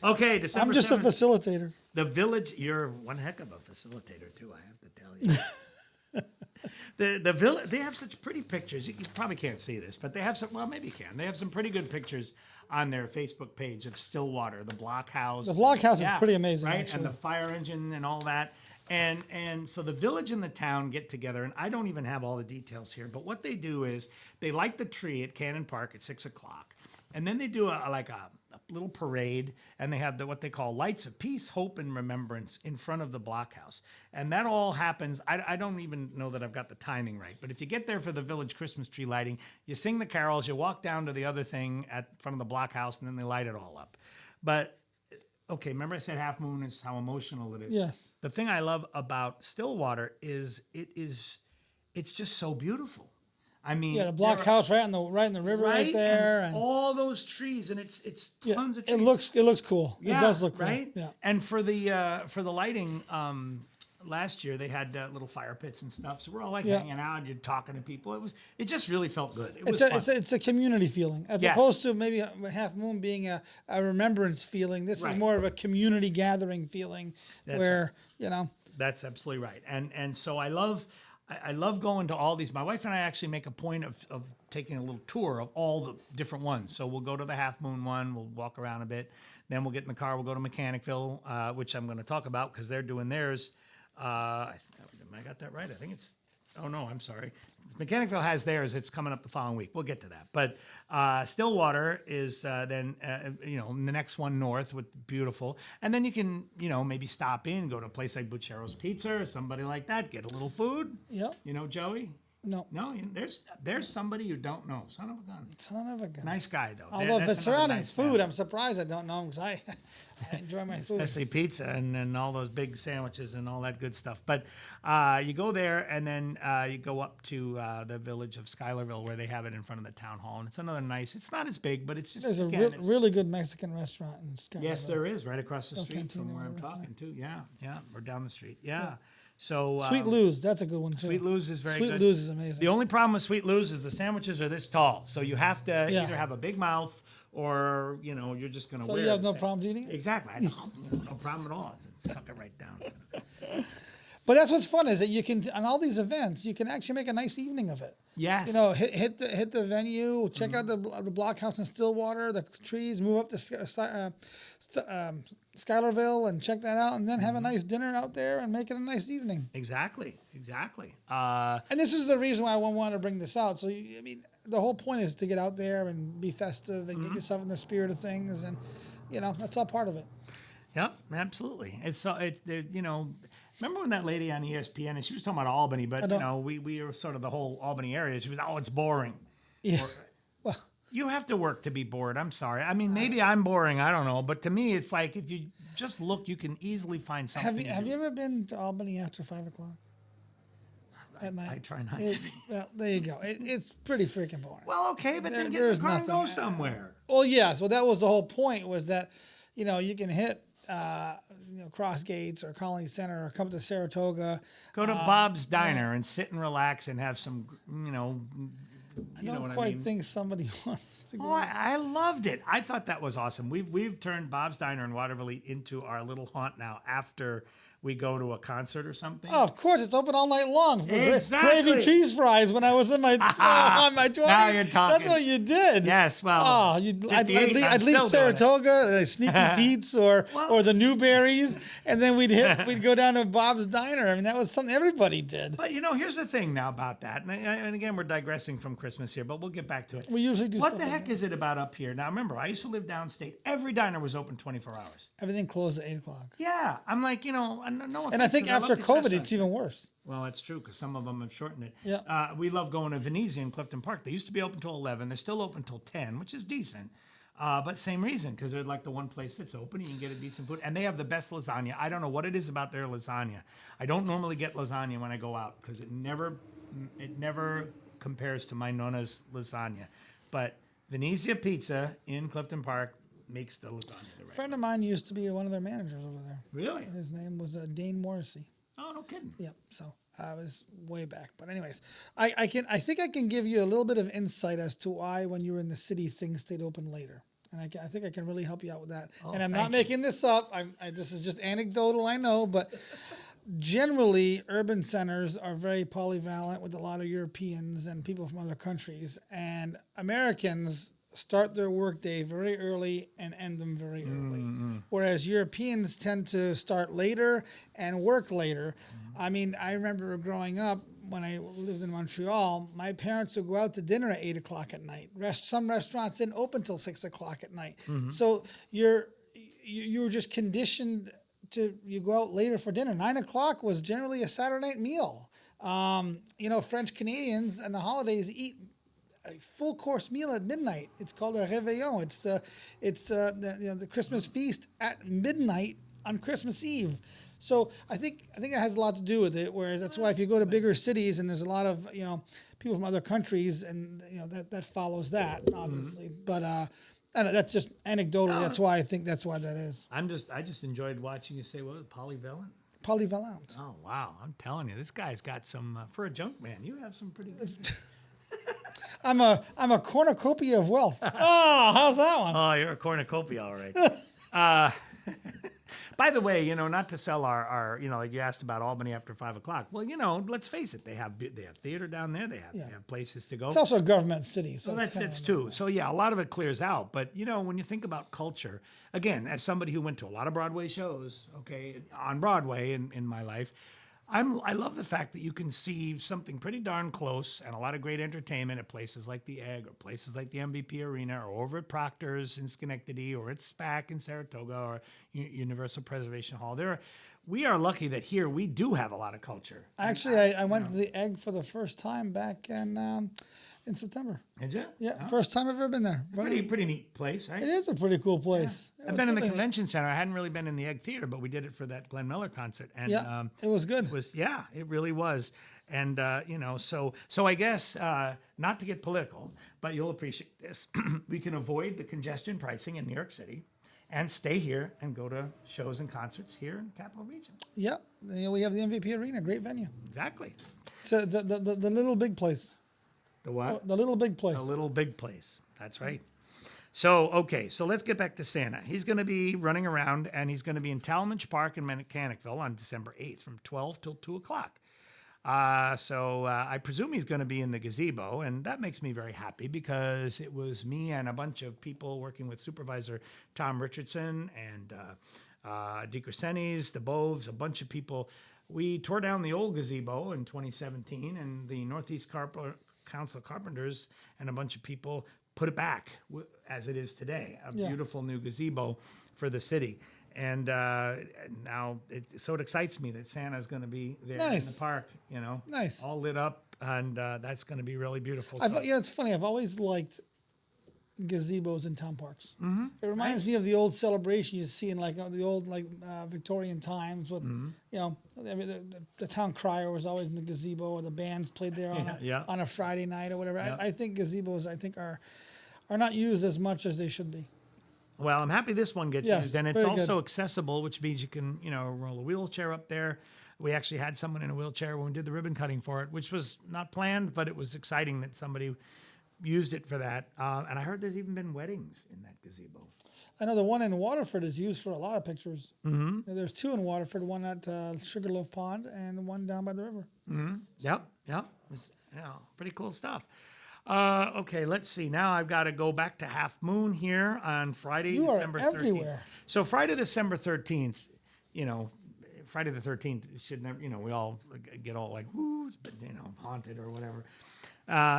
Speaker 2: Okay, December 7th.
Speaker 1: I'm just a facilitator.
Speaker 2: The Village, you're one heck of a facilitator too, I have to tell you. The Village, they have such pretty pictures. You probably can't see this, but they have some, well, maybe you can. They have some pretty good pictures on their Facebook page of Stillwater, the blockhouse.
Speaker 1: The blockhouse is pretty amazing,
Speaker 2: right?
Speaker 1: actually.
Speaker 2: And the fire engine and all that. And so the village and the town get together, and I don't even have all the details here, but what they do is they light the tree at Cannon Park at 6 o'clock, and then they do a little parade, and they have what they call lights of peace, hope, and remembrance in front of the blockhouse. And that all happens, I don't even know that I've got the timing right, but if you get there for the village Christmas tree lighting, you sing the carols, you walk down to the other thing at front of the blockhouse, and then they light it all up. But okay, remember I said Half Moon is how emotional it is?
Speaker 1: Yes.
Speaker 2: The thing I love about Stillwater is it's just so beautiful. I mean,
Speaker 1: the blockhouse right in the river right there,
Speaker 2: and all those trees, and it's tons of trees.
Speaker 1: It looks cool.
Speaker 2: Yeah,
Speaker 1: it does look cool.
Speaker 2: Right?
Speaker 1: Yeah.
Speaker 2: And for the lighting, last year they had little fire pits and stuff, so we're all hanging out, and you're talking to people. It just really felt good.
Speaker 1: It's a community feeling as opposed to maybe a Half Moon being a remembrance feeling. This is more of a community gathering feeling. That's where right.
Speaker 2: That's absolutely right. And so I love going to all these. My wife and I actually make a point of taking a little tour of all the different ones. So we'll go to the Half Moon one. We'll walk around a bit. Then we'll get in the car. We'll go to Mechanicville, which I'm going to talk about because they're doing theirs. I got that right? I think it's. Oh no, I'm sorry. Mechanicville has theirs. It's coming up the following week. We'll get to that. But Stillwater is then the next one north with beautiful, and then you can maybe stop in, go to a place like Buccero's Pizza or somebody like that, get a little food.
Speaker 1: Yep.
Speaker 2: Joey. No, there's somebody you don't know. Son of a gun.
Speaker 1: Son of a gun.
Speaker 2: Nice guy though.
Speaker 1: Although if it's surrounding food, I'm surprised I don't know him because I enjoy my food.
Speaker 2: Especially pizza and all those big sandwiches and all that good stuff. But you go there and then you go up to the village of Schuylerville where they have it in front of the town hall. And it's another nice, it's not as big, but it's just,
Speaker 1: there's a really good Mexican restaurant in Schuylerville.
Speaker 2: Yes, there is, right across the street from where I'm talking to. Yeah, or down the street. Yeah. So
Speaker 1: Sweet Lou's, that's a good one too.
Speaker 2: Sweet Lou's is very good.
Speaker 1: Sweet Lou's is amazing.
Speaker 2: The only problem with Sweet Lou's is the sandwiches are this tall, so you have to either have a big mouth or you're just going to
Speaker 1: So
Speaker 2: wear
Speaker 1: you have
Speaker 2: the
Speaker 1: no
Speaker 2: same.
Speaker 1: problems eating it?
Speaker 2: Exactly. No problem at all. Suck it right down.
Speaker 1: But that's what's fun is that you can, on all these events, you can actually make a nice evening of it.
Speaker 2: Yes.
Speaker 1: Hit the venue, check out the blockhouse in Stillwater, the trees, move up to Schuylerville and check that out, and then have a nice dinner out there and make it a nice evening.
Speaker 2: Exactly.
Speaker 1: And this is the reason why I want to bring this out. So, the whole point is to get out there and be festive and get yourself in the spirit of things, and that's all part of it.
Speaker 2: Yep, absolutely. Remember when that lady on ESPN, and she was talking about Albany, but we were sort of the whole Albany area. She was, it's boring.
Speaker 1: Yeah. Well,
Speaker 2: you have to work to be bored. I'm sorry. I mean, maybe I'm boring. I don't know. But to me, it's like if you just look, you can easily find something.
Speaker 1: Have you ever been to Albany after 5 o'clock at night?
Speaker 2: I try not to be.
Speaker 1: Well, there you go. It's pretty freaking boring.
Speaker 2: Well, okay, but then get in the car and go somewhere.
Speaker 1: Well, yeah. So that was the whole point, was that you can hit Cross Gates or Colony Center or come to Saratoga.
Speaker 2: Go to Bob's Diner and sit and relax and have some,
Speaker 1: I don't quite think somebody wants to go.
Speaker 2: Oh, I loved it. I thought that was awesome. We've turned Bob's Diner in Waterville into our little haunt now after we go to a concert or something.
Speaker 1: Oh, of course, it's open all night long. For
Speaker 2: Exactly.
Speaker 1: Gravy cheese fries when I was in my on my 20s.
Speaker 2: Now you're talking.
Speaker 1: That's what you did.
Speaker 2: Yes, well,
Speaker 1: I'd leave Saratoga, Sneaky Pete's or the Newberries, and then we'd go down to Bob's Diner. I mean, that was something everybody did.
Speaker 2: But here's the thing now about that, and again, we're digressing from Christmas here, but we'll get back to it.
Speaker 1: We usually do.
Speaker 2: What the heck is it about up here? Now, remember, I used to live downstate. Every diner was open 24 hours.
Speaker 1: Everything closed at 8 o'clock.
Speaker 2: Yeah, I'm like, no.
Speaker 1: And I think after COVID, it's even worse.
Speaker 2: Well, that's true because some of them have shortened it.
Speaker 1: Yeah.
Speaker 2: We love going to Venezia in Clifton Park. They used to be open till 11. They're still open till 10, which is decent. But same reason, because they're like the one place that's open. You can get a decent food. And they have the best lasagna. I don't know what it is about their lasagna. I don't normally get lasagna when I go out because it never compares to my Nona's lasagna. But Venezia Pizza in Clifton Park makes the lasagna.
Speaker 1: A friend of mine used to be one of their managers over there.
Speaker 2: Really?
Speaker 1: His name was Dane Morrissey.
Speaker 2: Oh, no kidding.
Speaker 1: Yep. So I was way back. But anyways, I think I can give you a little bit of insight as to why when you were in the city things stayed open later. And I think I can really help you out with that.
Speaker 2: Oh,
Speaker 1: and I'm not making this up. This is just anecdotal, I know, but generally urban centers are very polyvalent with a lot of Europeans and people from other countries, and Americans start their workday very early and end them very early. Whereas Europeans tend to start later and work later. I mean, I remember growing up when I lived in Montreal, my parents would go out to dinner at 8 o'clock at night. Some restaurants didn't open till 6 o'clock at night. So you were just conditioned you go out later for dinner. 9 o'clock was generally a Saturday night meal. French Canadians and the holidays eat a full course meal at midnight. It's called a réveillon. It's the Christmas feast at midnight on Christmas Eve. So I think it has a lot to do with it. Whereas that's why if you go to bigger cities and there's a lot of people from other countries, and that follows that obviously. But I don't know, that's just anecdotal. That's why I think that's why that is.
Speaker 2: I just enjoyed watching you say, what was it, polyvalent?
Speaker 1: Polyvalent.
Speaker 2: Oh wow! I'm telling you, this guy's got some for a junk man. You have some pretty good.
Speaker 1: I'm a cornucopia of wealth. Oh, how's that one?
Speaker 2: Oh, you're a cornucopia, all right. By the way, not to sell our like you asked about Albany after 5 o'clock. Well, let's face it, they have theater down there. They have places to go.
Speaker 1: It's also a government city, so
Speaker 2: that's it too. So yeah, a lot of it clears out. But when you think about culture, again, as somebody who went to a lot of Broadway shows, on Broadway in my life. I love the fact that you can see something pretty darn close and a lot of great entertainment at places like the Egg or places like the MVP Arena or over at Proctor's in Schenectady or at SPAC in Saratoga or Universal Preservation Hall. We are lucky that here we do have a lot of culture.
Speaker 1: Actually, I went to the Egg for the first time back in September.
Speaker 2: Did you?
Speaker 1: Yeah, first time I've ever been there.
Speaker 2: Pretty neat place, right?
Speaker 1: It is a pretty cool place.
Speaker 2: Yeah. I've been in the convention center. I hadn't really been in the Egg Theater, but we did it for that Glenn Miller concert. And
Speaker 1: it was good.
Speaker 2: It really was. And so I guess not to get political, but you'll appreciate this. We can avoid the congestion pricing in New York City and stay here and go to shows and concerts here in the Capital Region.
Speaker 1: Yep. We have the MVP Arena, great venue.
Speaker 2: Exactly.
Speaker 1: So the little big place.
Speaker 2: The what?
Speaker 1: The little big place.
Speaker 2: The little big place. That's right. So, okay, so let's get back to Santa. He's going to be running around, and he's going to be in Talmadge Park in Mechanicville on December 8th from 12 till 2 o'clock. I presume he's going to be in the gazebo, and that makes me very happy because it was me and a bunch of people working with Supervisor Tom Richardson and DeCrescentis, the Boves, a bunch of people. We tore down the old gazebo in 2017, and the Northeast Council of Carpenters and a bunch of people put it back as it is today, a beautiful new gazebo for the city. And now it excites me that Santa's going to be there in the park,
Speaker 1: Nice.
Speaker 2: all lit up, and that's going to be really beautiful.
Speaker 1: It's funny. I've always liked gazebos in town parks. Mm-hmm. It reminds me of the old celebration you see in like the old Victorian times with the town crier was always in the gazebo, or the bands played there on a Friday night or whatever. I think gazebos are not used as much as they should be.
Speaker 2: Well, I'm happy this one gets used, and it's also accessible, which means you can, roll a wheelchair up there. We actually had someone in a wheelchair when we did the ribbon cutting for it, which was not planned, but it was exciting that somebody used it for that. And I heard there's even been weddings in that gazebo.
Speaker 1: I know the one in Waterford is used for a lot of pictures. Mm-hmm. There's two in Waterford, one at Sugarloaf Pond and the one down by the river.
Speaker 2: Mm-hmm. Yep. It's, pretty cool stuff. Okay, let's see. Now I've got to go back to Half Moon here on Friday, December 13th.
Speaker 1: Everywhere.
Speaker 2: So Friday, December 13th, Friday the 13th should never, we all get all like, woo, haunted or whatever.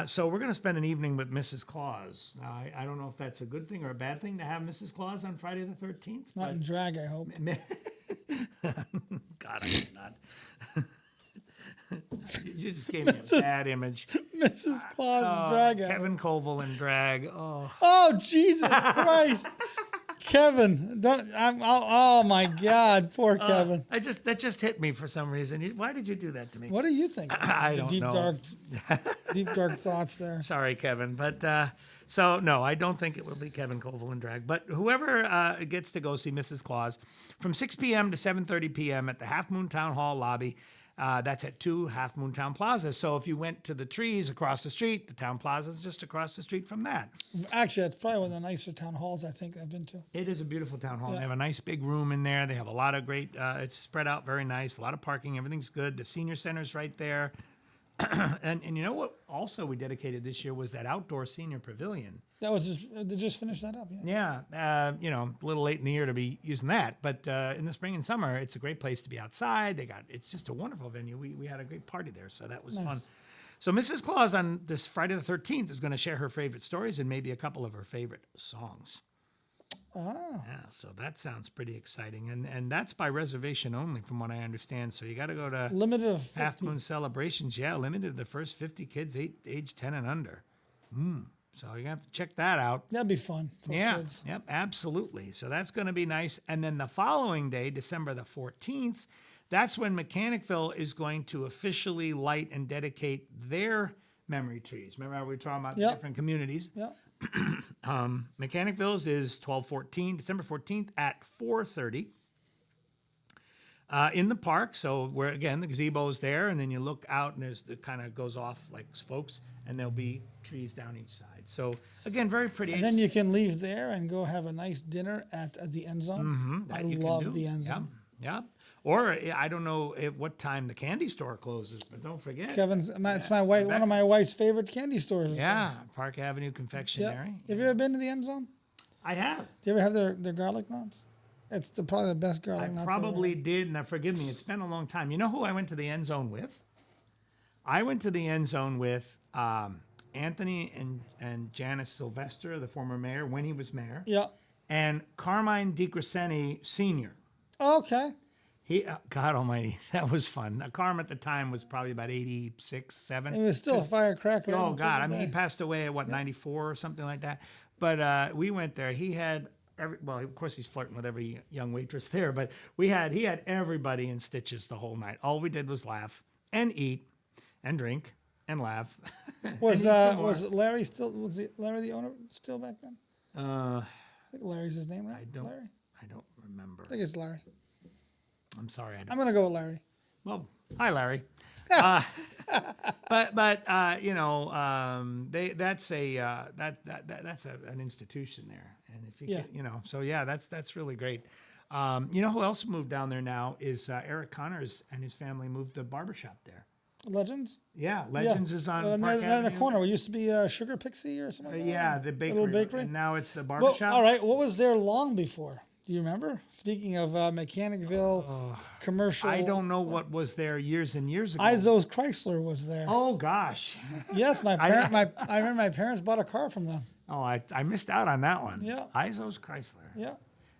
Speaker 2: So we're going to spend an evening with Mrs. Claus. Now, I don't know if that's a good thing or a bad thing to have Mrs. Claus on Friday the 13th.
Speaker 1: Not in drag, I hope.
Speaker 2: God, I hope not. You just gave me a bad image.
Speaker 1: Mrs. Claus drag.
Speaker 2: Kevin Koval in drag.
Speaker 1: Oh, Jesus Christ. Kevin, oh my God, poor Kevin.
Speaker 2: That just hit me for some reason. Why did you do that to me?
Speaker 1: What do you think?
Speaker 2: I don't know.
Speaker 1: Deep dark thoughts there.
Speaker 2: Sorry, Kevin, but so no, I don't think it will be Kevin Koval in drag. But whoever gets to go see Mrs. Claus from 6 p.m. to 7:30 p.m. at the Half Moon Town Hall lobby. That's at 2 Half Moon Town Plaza. So if you went to the trees across the street, the Town Plaza is just across the street from that.
Speaker 1: Actually, that's probably one of the nicer town halls I think I've been to.
Speaker 2: It is a beautiful town hall. Yeah. They have a nice big room in there. They have a lot of great, it's spread out very nice, a lot of parking. Everything's good. The senior center's right there. and you know what also we dedicated this year was that outdoor senior pavilion.
Speaker 1: That was they just finished that up.
Speaker 2: Yeah. A little late in the year to be using that, but in the spring and summer, it's a great place to be outside. It's just a wonderful venue. We had a great party there, so that was fun. So Mrs. Claus on this Friday the 13th is going to share her favorite stories and maybe a couple of her favorite songs.
Speaker 1: Oh.
Speaker 2: Yeah, so that sounds pretty exciting. And that's by reservation only, from what I understand. So you got to go to
Speaker 1: limited of 50.
Speaker 2: Half Moon Celebrations. Yeah, limited to the first 50 kids, age 10 and under. So you're going to have to check that out.
Speaker 1: That'd be fun for kids.
Speaker 2: Yep, absolutely. So that's going to be nice. And then the following day, December the 14th, that's when Mechanicville is going to officially light and dedicate their memory trees. Remember how we were talking about the different communities?
Speaker 1: Yeah.
Speaker 2: Mechanicville's is December 14th at 4:30 in the park. So where again the gazebo is there, and then you look out and it kind of goes off like spokes, and there'll be trees down each side. So again, very pretty.
Speaker 1: And then you can leave there and go have a nice dinner at the end zone. I love the end zone.
Speaker 2: Yeah. Or I don't know at what time the candy store closes, but don't forget.
Speaker 1: It's my wife. One of my wife's favorite candy stores.
Speaker 2: Yeah, Park Avenue Confectionery.
Speaker 1: Yep. Have you ever been to the end zone?
Speaker 2: I have.
Speaker 1: Do you ever have their garlic knots? It's probably the best garlic knots.
Speaker 2: I probably did, and forgive me, it's been a long time. You know who I went to the end zone with? I went to the end zone with Anthony and Janice Sylvester, the former mayor, when he was mayor.
Speaker 1: Yeah.
Speaker 2: And Carmine DeCrescenti Sr.
Speaker 1: Okay.
Speaker 2: God almighty, that was fun. Carm at the time was probably about 86, 7.
Speaker 1: It was still a firecracker.
Speaker 2: Oh, God. I mean, he passed away at, 94 or something like that. But we went there. He had, of course, he's flirting with every young waitress there. But he had everybody in stitches the whole night. All we did was laugh and eat and drink and laugh.
Speaker 1: Was Larry Larry the owner still back then? I think Larry's his name, right?
Speaker 2: I don't remember.
Speaker 1: I think it's Larry.
Speaker 2: I'm sorry.
Speaker 1: I'm going to go with Larry.
Speaker 2: Well, hi, Larry. But that's an institution there, and if you
Speaker 1: Yeah.
Speaker 2: get, so yeah, that's really great. Who else moved down there now is Eric Connors and his family moved the barbershop there.
Speaker 1: Legends.
Speaker 2: Yeah,
Speaker 1: Yeah.
Speaker 2: Legends is on
Speaker 1: They're
Speaker 2: Park
Speaker 1: in the
Speaker 2: Avenue.
Speaker 1: corner. It used to be Sugar Pixie or something like that.
Speaker 2: Yeah, the
Speaker 1: A
Speaker 2: bakery,
Speaker 1: little bakery.
Speaker 2: and now it's a
Speaker 1: Well,
Speaker 2: barbershop.
Speaker 1: all right. What was there long before? Do you remember? Speaking of Mechanicville commercial.
Speaker 2: I don't know what was there years and years ago.
Speaker 1: Izo's Chrysler was there.
Speaker 2: Oh gosh.
Speaker 1: Yes, I remember my parents bought a car from them.
Speaker 2: Oh, I missed out on that one.
Speaker 1: Yeah.
Speaker 2: Izo's Chrysler.
Speaker 1: Yeah.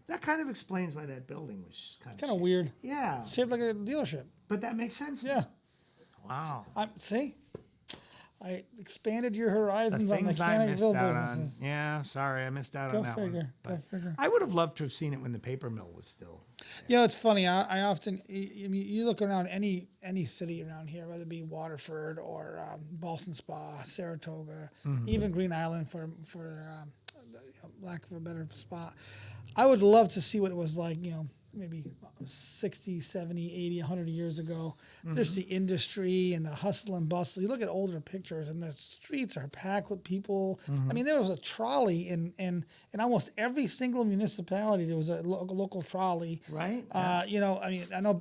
Speaker 2: That kind of explains why that building was kind
Speaker 1: Kind of weird.
Speaker 2: Yeah.
Speaker 1: Shaped like a dealership.
Speaker 2: But that makes sense.
Speaker 1: Yeah.
Speaker 2: Wow.
Speaker 1: See? I expanded your horizons on
Speaker 2: Things I missed
Speaker 1: Mechanicville
Speaker 2: out
Speaker 1: businesses.
Speaker 2: on. Yeah, sorry, I missed out
Speaker 1: Go
Speaker 2: on that
Speaker 1: figure.
Speaker 2: one.
Speaker 1: Go figure.
Speaker 2: I would have loved to have seen it when the paper mill was still.
Speaker 1: It's funny. I often, you look around any city around here, whether it be Waterford or Boston Spa, Saratoga, even Green Island for lack of a better spot. I would love to see what it was like, maybe 60, 70, 80, 100 years ago. There's the industry and the hustle and bustle. You look at older pictures and the streets are packed with people. I mean, there was a trolley in almost every single municipality. There was a local trolley.
Speaker 2: Right.
Speaker 1: I know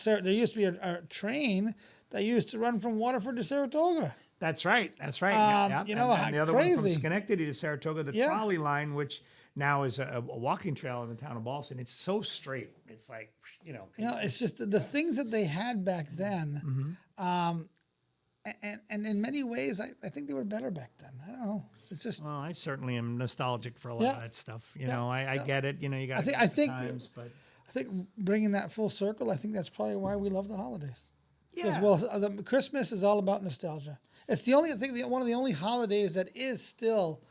Speaker 1: there used to be a train that used to run from Waterford to Saratoga.
Speaker 2: That's right. Yep.
Speaker 1: How
Speaker 2: and the other one
Speaker 1: crazy.
Speaker 2: from Schenectady to Saratoga, the trolley line, which now is a walking trail in the town of Boston. It's so straight. It's like,
Speaker 1: It's just the things that they had back then. And in many ways, I think they were better back then. I don't know. It's just.
Speaker 2: Well, I certainly am nostalgic for a lot of that stuff. I get it. You got
Speaker 1: I think
Speaker 2: times, but
Speaker 1: I think bringing that full circle, I think that's probably why we love the holidays.
Speaker 2: yeah.
Speaker 1: The Christmas is all about nostalgia. It's the only thing, one of the only holidays that is still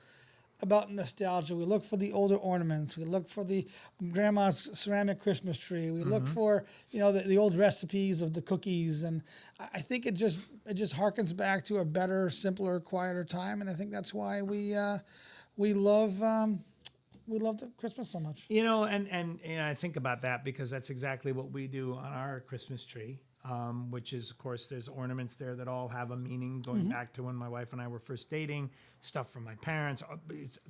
Speaker 1: about nostalgia. We look for the older ornaments. We look for the grandma's ceramic Christmas tree. We look for the old recipes of the cookies, and I think it just harkens back to a better, simpler, quieter time. And I think that's why we love the Christmas so much.
Speaker 2: And I think about that because that's exactly what we do on our Christmas tree. Which is, of course, there's ornaments there that all have a meaning going back to when my wife and I were first dating, stuff from my parents.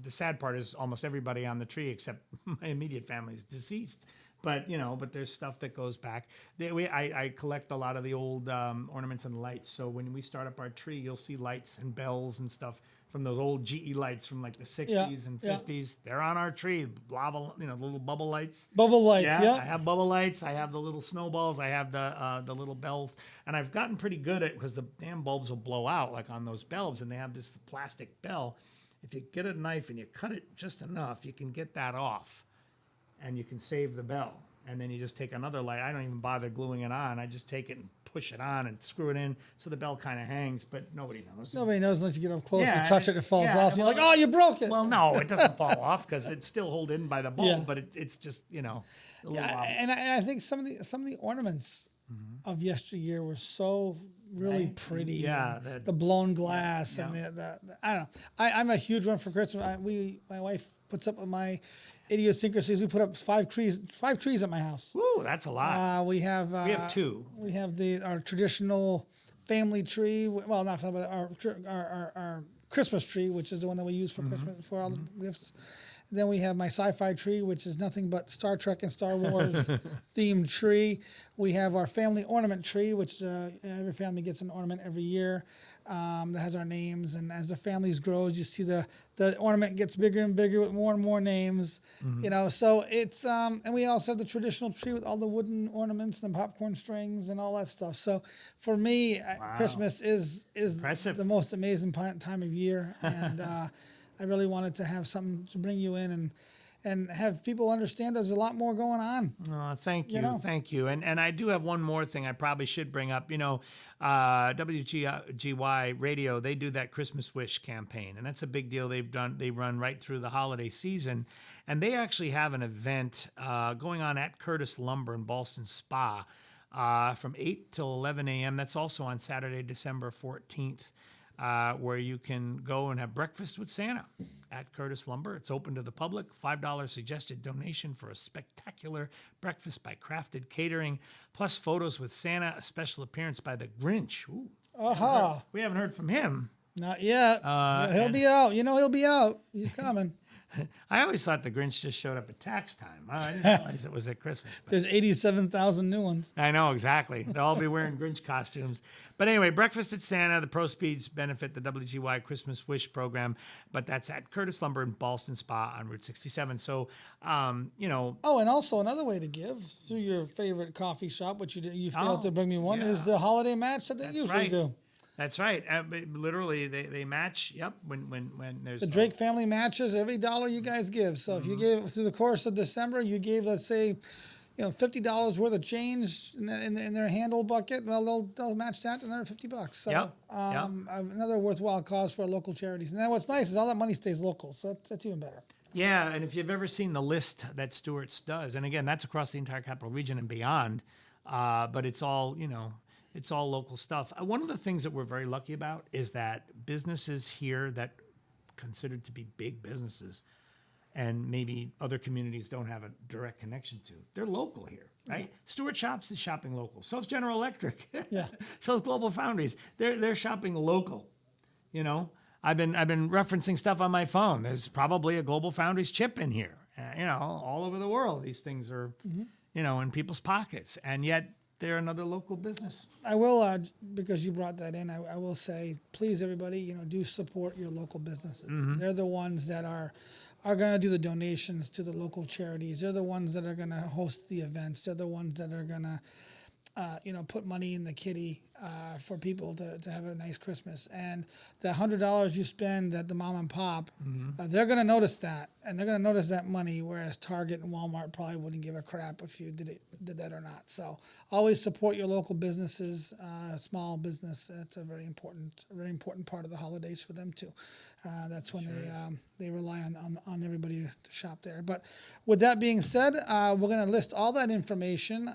Speaker 2: The sad part is almost everybody on the tree except my immediate family is deceased. But there's stuff that goes back. I collect a lot of the old ornaments and lights. So when we start up our tree, you'll see lights and bells and stuff from those old GE lights from like the 60s and 50s. They're on our tree. Lava, little bubble lights.
Speaker 1: Bubble lights,
Speaker 2: I have bubble lights. I have the little snowballs. I have the little bells. And I've gotten pretty good at because the damn bulbs will blow out like on those bulbs, and they have this plastic bell. If you get a knife and you cut it just enough, you can get that off. And you can save the bell. And then you just take another light. I don't even bother gluing it on. I just take it and push it on and screw it in so the bell kind of hangs, but nobody knows.
Speaker 1: Nobody knows unless you get up close
Speaker 2: Yeah,
Speaker 1: and touch it, it falls
Speaker 2: yeah,
Speaker 1: off. And you're
Speaker 2: well,
Speaker 1: like, oh, you broke it.
Speaker 2: Well, no, it doesn't fall off because it's still held by the bulb,
Speaker 1: Yeah.
Speaker 2: but it's just, a little
Speaker 1: and I think some of the ornaments of yesteryear were so really pretty.
Speaker 2: Yeah,
Speaker 1: and the blown glass and the I don't know. I'm a huge one for Christmas. My wife puts up my idiosyncrasies. We put up five trees at my house.
Speaker 2: Woo, that's a lot.
Speaker 1: We have
Speaker 2: two.
Speaker 1: We have our traditional family tree. Well, not family, but our Christmas tree, which is the one that we use for Christmas for all the gifts. Then we have my sci-fi tree, which is nothing but Star Trek and Star Wars themed tree. We have our family ornament tree, which every family gets an ornament every year that has our names. And as the families grows, you see the ornament gets bigger and bigger with more and more names. So it's and we also have the traditional tree with all the wooden ornaments and the popcorn strings and all that stuff. So for me, Christmas is
Speaker 2: Impressive.
Speaker 1: the most amazing time of year, and I really wanted to have something to bring you in and have people understand there's a lot more going on.
Speaker 2: Thank you. Thank you. And I do have one more thing I probably should bring up. WGY Radio, they do that Christmas Wish campaign, and that's a big deal. They run right through the holiday season, and they actually have an event going on at Curtis Lumber in Boston Spa from 8 till 11 a.m. That's also on Saturday, December 14th. where you can go and have breakfast with Santa at Curtis Lumber. It's open to the public. $5 suggested donation for a spectacular breakfast by Crafted Catering, plus photos with Santa, a special appearance by the Grinch. Ooh,
Speaker 1: Aha.
Speaker 2: we haven't heard from him.
Speaker 1: Not yet. He'll
Speaker 2: and-
Speaker 1: be out. He'll be out. He's coming.
Speaker 2: I always thought the Grinch just showed up at tax time. I didn't realize it was at Christmas. But
Speaker 1: There's 87,000 new ones.
Speaker 2: I know, exactly. They'll all be wearing Grinch costumes. But anyway, Breakfast at Santa, the proceeds benefit the WGY Christmas Wish program, but that's at Curtis Lumber in Ballston Spa on Route 67. So,
Speaker 1: Oh, and also another way to give through your favorite coffee shop, which you failed to bring me one,
Speaker 2: yeah.
Speaker 1: is the holiday match that they
Speaker 2: That's
Speaker 1: usually
Speaker 2: right.
Speaker 1: do.
Speaker 2: That's right. Literally, they match. Yep. When there's
Speaker 1: The Drake family matches every dollar you guys give. So if you gave through the course of December, you gave, let's say, $50 worth of change in their handle bucket. Well, they'll match that another $50. So
Speaker 2: Yep.
Speaker 1: another worthwhile cause for local charities. And then what's nice is all that money stays local. So that's even better.
Speaker 2: Yeah, and if you've ever seen the list that Stewart's does, and again, that's across the entire capital region and beyond, but it's all, it's all local stuff. One of the things that we're very lucky about is that businesses here that considered to be big businesses and maybe other communities don't have a direct connection to, they're local here, right? Stewart Shops is shopping local. So is General Electric.
Speaker 1: Yeah.
Speaker 2: So is Global Foundries. They're shopping local, I've been referencing stuff on my phone. There's probably a Global Foundries chip in here. All over the world, these things are, in people's pockets, and yet they're another local business.
Speaker 1: I will, because you brought that in, I will say, please, everybody, do support your local businesses. They're the ones that are going to do the donations to the local charities. They're the ones that are going to host the events. They're the ones that are going to, put money in the kitty for people to have a nice Christmas. And the $100 you spend at the mom and pop, they're going to notice that, and they're going to notice that money. Whereas Target and Walmart probably wouldn't give a crap if you did that or not. So always support your local businesses, small business. It's a very important part of the holidays for them too. That's when they rely on everybody to shop there. But with that being said, we're going to list all that information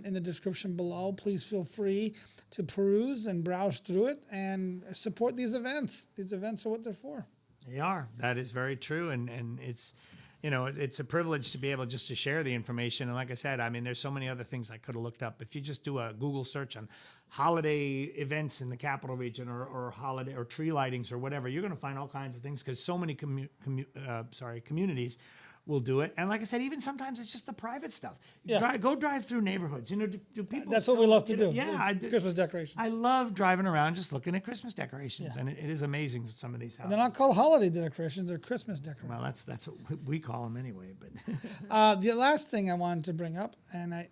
Speaker 1: in the description below. Please feel free to peruse and browse through it and support these events. These events are what they're for.
Speaker 2: They are. That is very true, and it's, it's a privilege to be able just to share the information. And like I said, I mean, there's so many other things I could have looked up. If you just do a Google search on holiday events in the capital region or holiday or tree lightings or whatever, you're going to find all kinds of things because so many communities will do it. And like I said, even sometimes it's just the private stuff.
Speaker 1: Yeah.
Speaker 2: Go drive through neighborhoods. Do people?
Speaker 1: That's what we love to do.
Speaker 2: Yeah, I do.
Speaker 1: Christmas decorations.
Speaker 2: I love driving around just looking at Christmas decorations, and it is amazing some of these houses.
Speaker 1: They're not called holiday decorations; they're Christmas decorations.
Speaker 2: Well, that's what we call them anyway. But
Speaker 1: The last thing I wanted to bring up, and I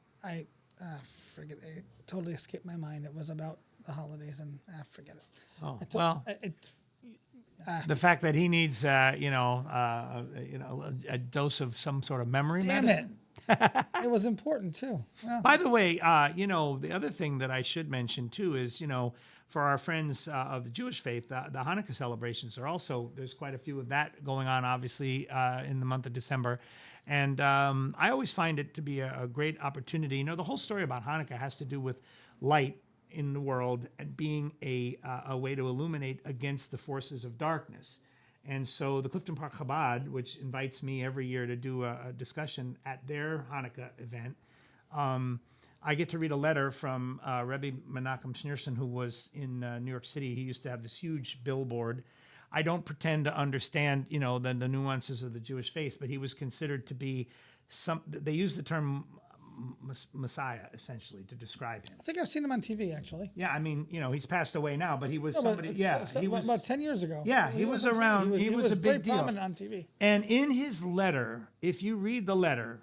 Speaker 1: forget, it totally escaped my mind. It was about the holidays, and forget it.
Speaker 2: Oh, the fact that he needs, a dose of some sort of memory
Speaker 1: Damn
Speaker 2: medicine.
Speaker 1: It was important too. Well,
Speaker 2: By the way, the other thing that I should mention too is, for our friends of the Jewish faith, the Hanukkah celebrations are also, there's quite a few of that going on, obviously, in the month of December. And I always find it to be a great opportunity. The whole story about Hanukkah has to do with light in the world and being a way to illuminate against the forces of darkness. And so the Clifton Park Chabad, which invites me every year to do a discussion at their Hanukkah event, I get to read a letter from Rebbe Menachem Schneerson, who was in New York City. He used to have this huge billboard. I don't pretend to understand, the nuances of the Jewish faith, but he was considered to be they use the term Messiah, essentially, to describe him.
Speaker 1: I think I've seen him on TV actually.
Speaker 2: Yeah, I mean, he's passed away now, but he was somebody. He was
Speaker 1: about 10 years ago.
Speaker 2: Yeah, he was around. He was a big deal.
Speaker 1: Very prominent on TV.
Speaker 2: And in his letter, if you read the letter,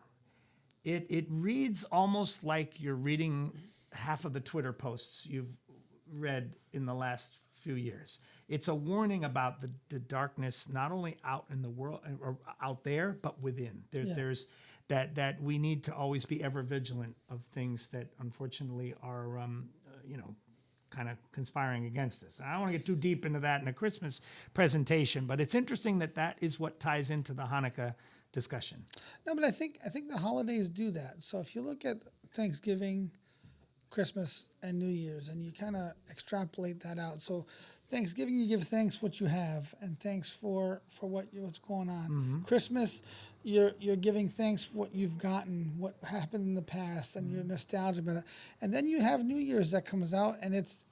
Speaker 2: it reads almost like you're reading half of the Twitter posts you've read in the last few years. It's a warning about the darkness, not only out in the world or out there, but within. There's that we need to always be ever vigilant of things that unfortunately are, kind of conspiring against us. I don't want to get too deep into that in a Christmas presentation, but it's interesting that is what ties into the Hanukkah discussion.
Speaker 1: No, but I think the holidays do that. So if you look at Thanksgiving, Christmas, and New Year's, and you kind of extrapolate that out. So Thanksgiving, you give thanks what you have, and thanks for what's going on. Christmas, you're giving thanks for what you've gotten, what happened in the past, and you're nostalgic about it. And then you have New Year's that comes out, and it's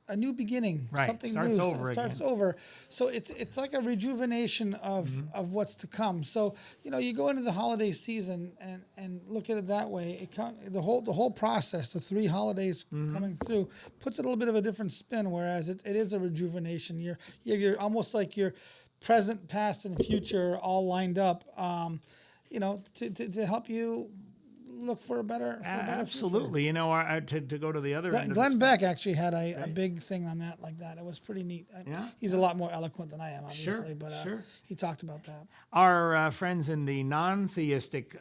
Speaker 1: a new beginning,
Speaker 2: Right.
Speaker 1: something
Speaker 2: Starts
Speaker 1: new,
Speaker 2: over
Speaker 1: starts
Speaker 2: again.
Speaker 1: over. So it's like a rejuvenation of what's to come. So you go into the holiday season and look at it that way. The whole process, the 3 holidays coming through, puts it a little bit of a different spin. Whereas it is a rejuvenation. You're almost like your present, past, and future all lined up. To help you look for a better future.
Speaker 2: Absolutely. To go to the other end of
Speaker 1: Glenn
Speaker 2: the
Speaker 1: Beck actually had a big thing on that like that. It was pretty neat.
Speaker 2: Yeah,
Speaker 1: He's a lot more eloquent than I am, obviously,
Speaker 2: Sure,
Speaker 1: but
Speaker 2: sure.
Speaker 1: he talked about that.
Speaker 2: Our friends in the non-theistic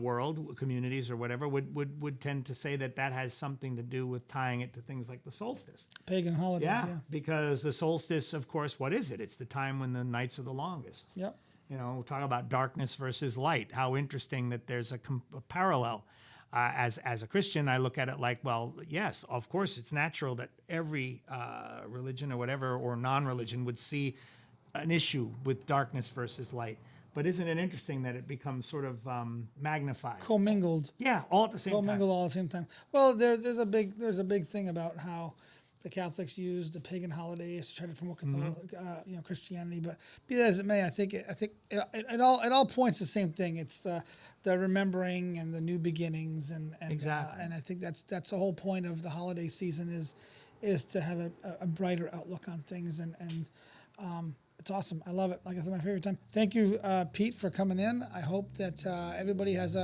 Speaker 2: world, communities or whatever, would tend to say that has something to do with tying it to things like the solstice.
Speaker 1: Pagan holidays, yeah.
Speaker 2: Because the solstice, of course, what is it? It's the time when the nights are the longest.
Speaker 1: Yep.
Speaker 2: We'll talk about darkness versus light. How interesting that there's a parallel. As a Christian, I look at it like, well, yes, of course, it's natural that every religion or whatever, or non-religion, would see an issue with darkness versus light. But isn't it interesting that it becomes sort of magnified?
Speaker 1: Commingled.
Speaker 2: Yeah, all at the same time.
Speaker 1: Commingled all at the same time. Well, there's a big thing about how the Catholics use the pagan holidays to try to promote Christianity. But be that as it may, I think it all points to the same thing. It's the remembering and the new beginnings, and
Speaker 2: Exactly.
Speaker 1: and I think that's the whole point of the holiday season is to have a brighter outlook on things, and it's awesome. I love it. Like I said, my favorite time. Thank you, Pete, for coming in. I hope that everybody has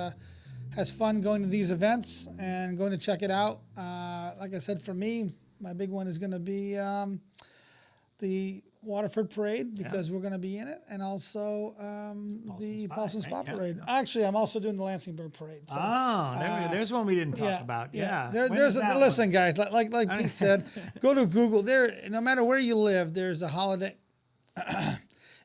Speaker 1: fun going to these events and going to check it out. Like I said, for me, my big one is going to be the Waterford Parade, because we're going to be in it, and also the Paulson Spa
Speaker 2: right?
Speaker 1: Parade. Actually, I'm also doing the Lansingburg Parade. So,
Speaker 2: there's one we didn't talk about. Yeah.
Speaker 1: Listen, guys, like Pete said, go to Google. No matter where you live, there's a holiday,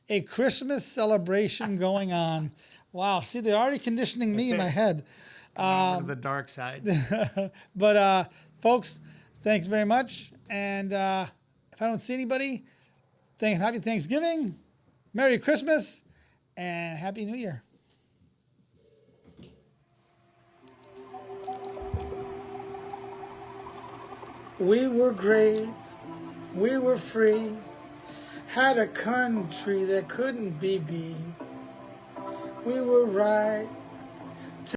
Speaker 1: a Christmas celebration going on. Wow, see, they're already conditioning me in my head.
Speaker 2: To the dark side.
Speaker 1: But folks, thanks very much. And if I don't see anybody, happy Thanksgiving, Merry Christmas, and Happy New Year. We were great, we were free, had a country that couldn't be beat. We were right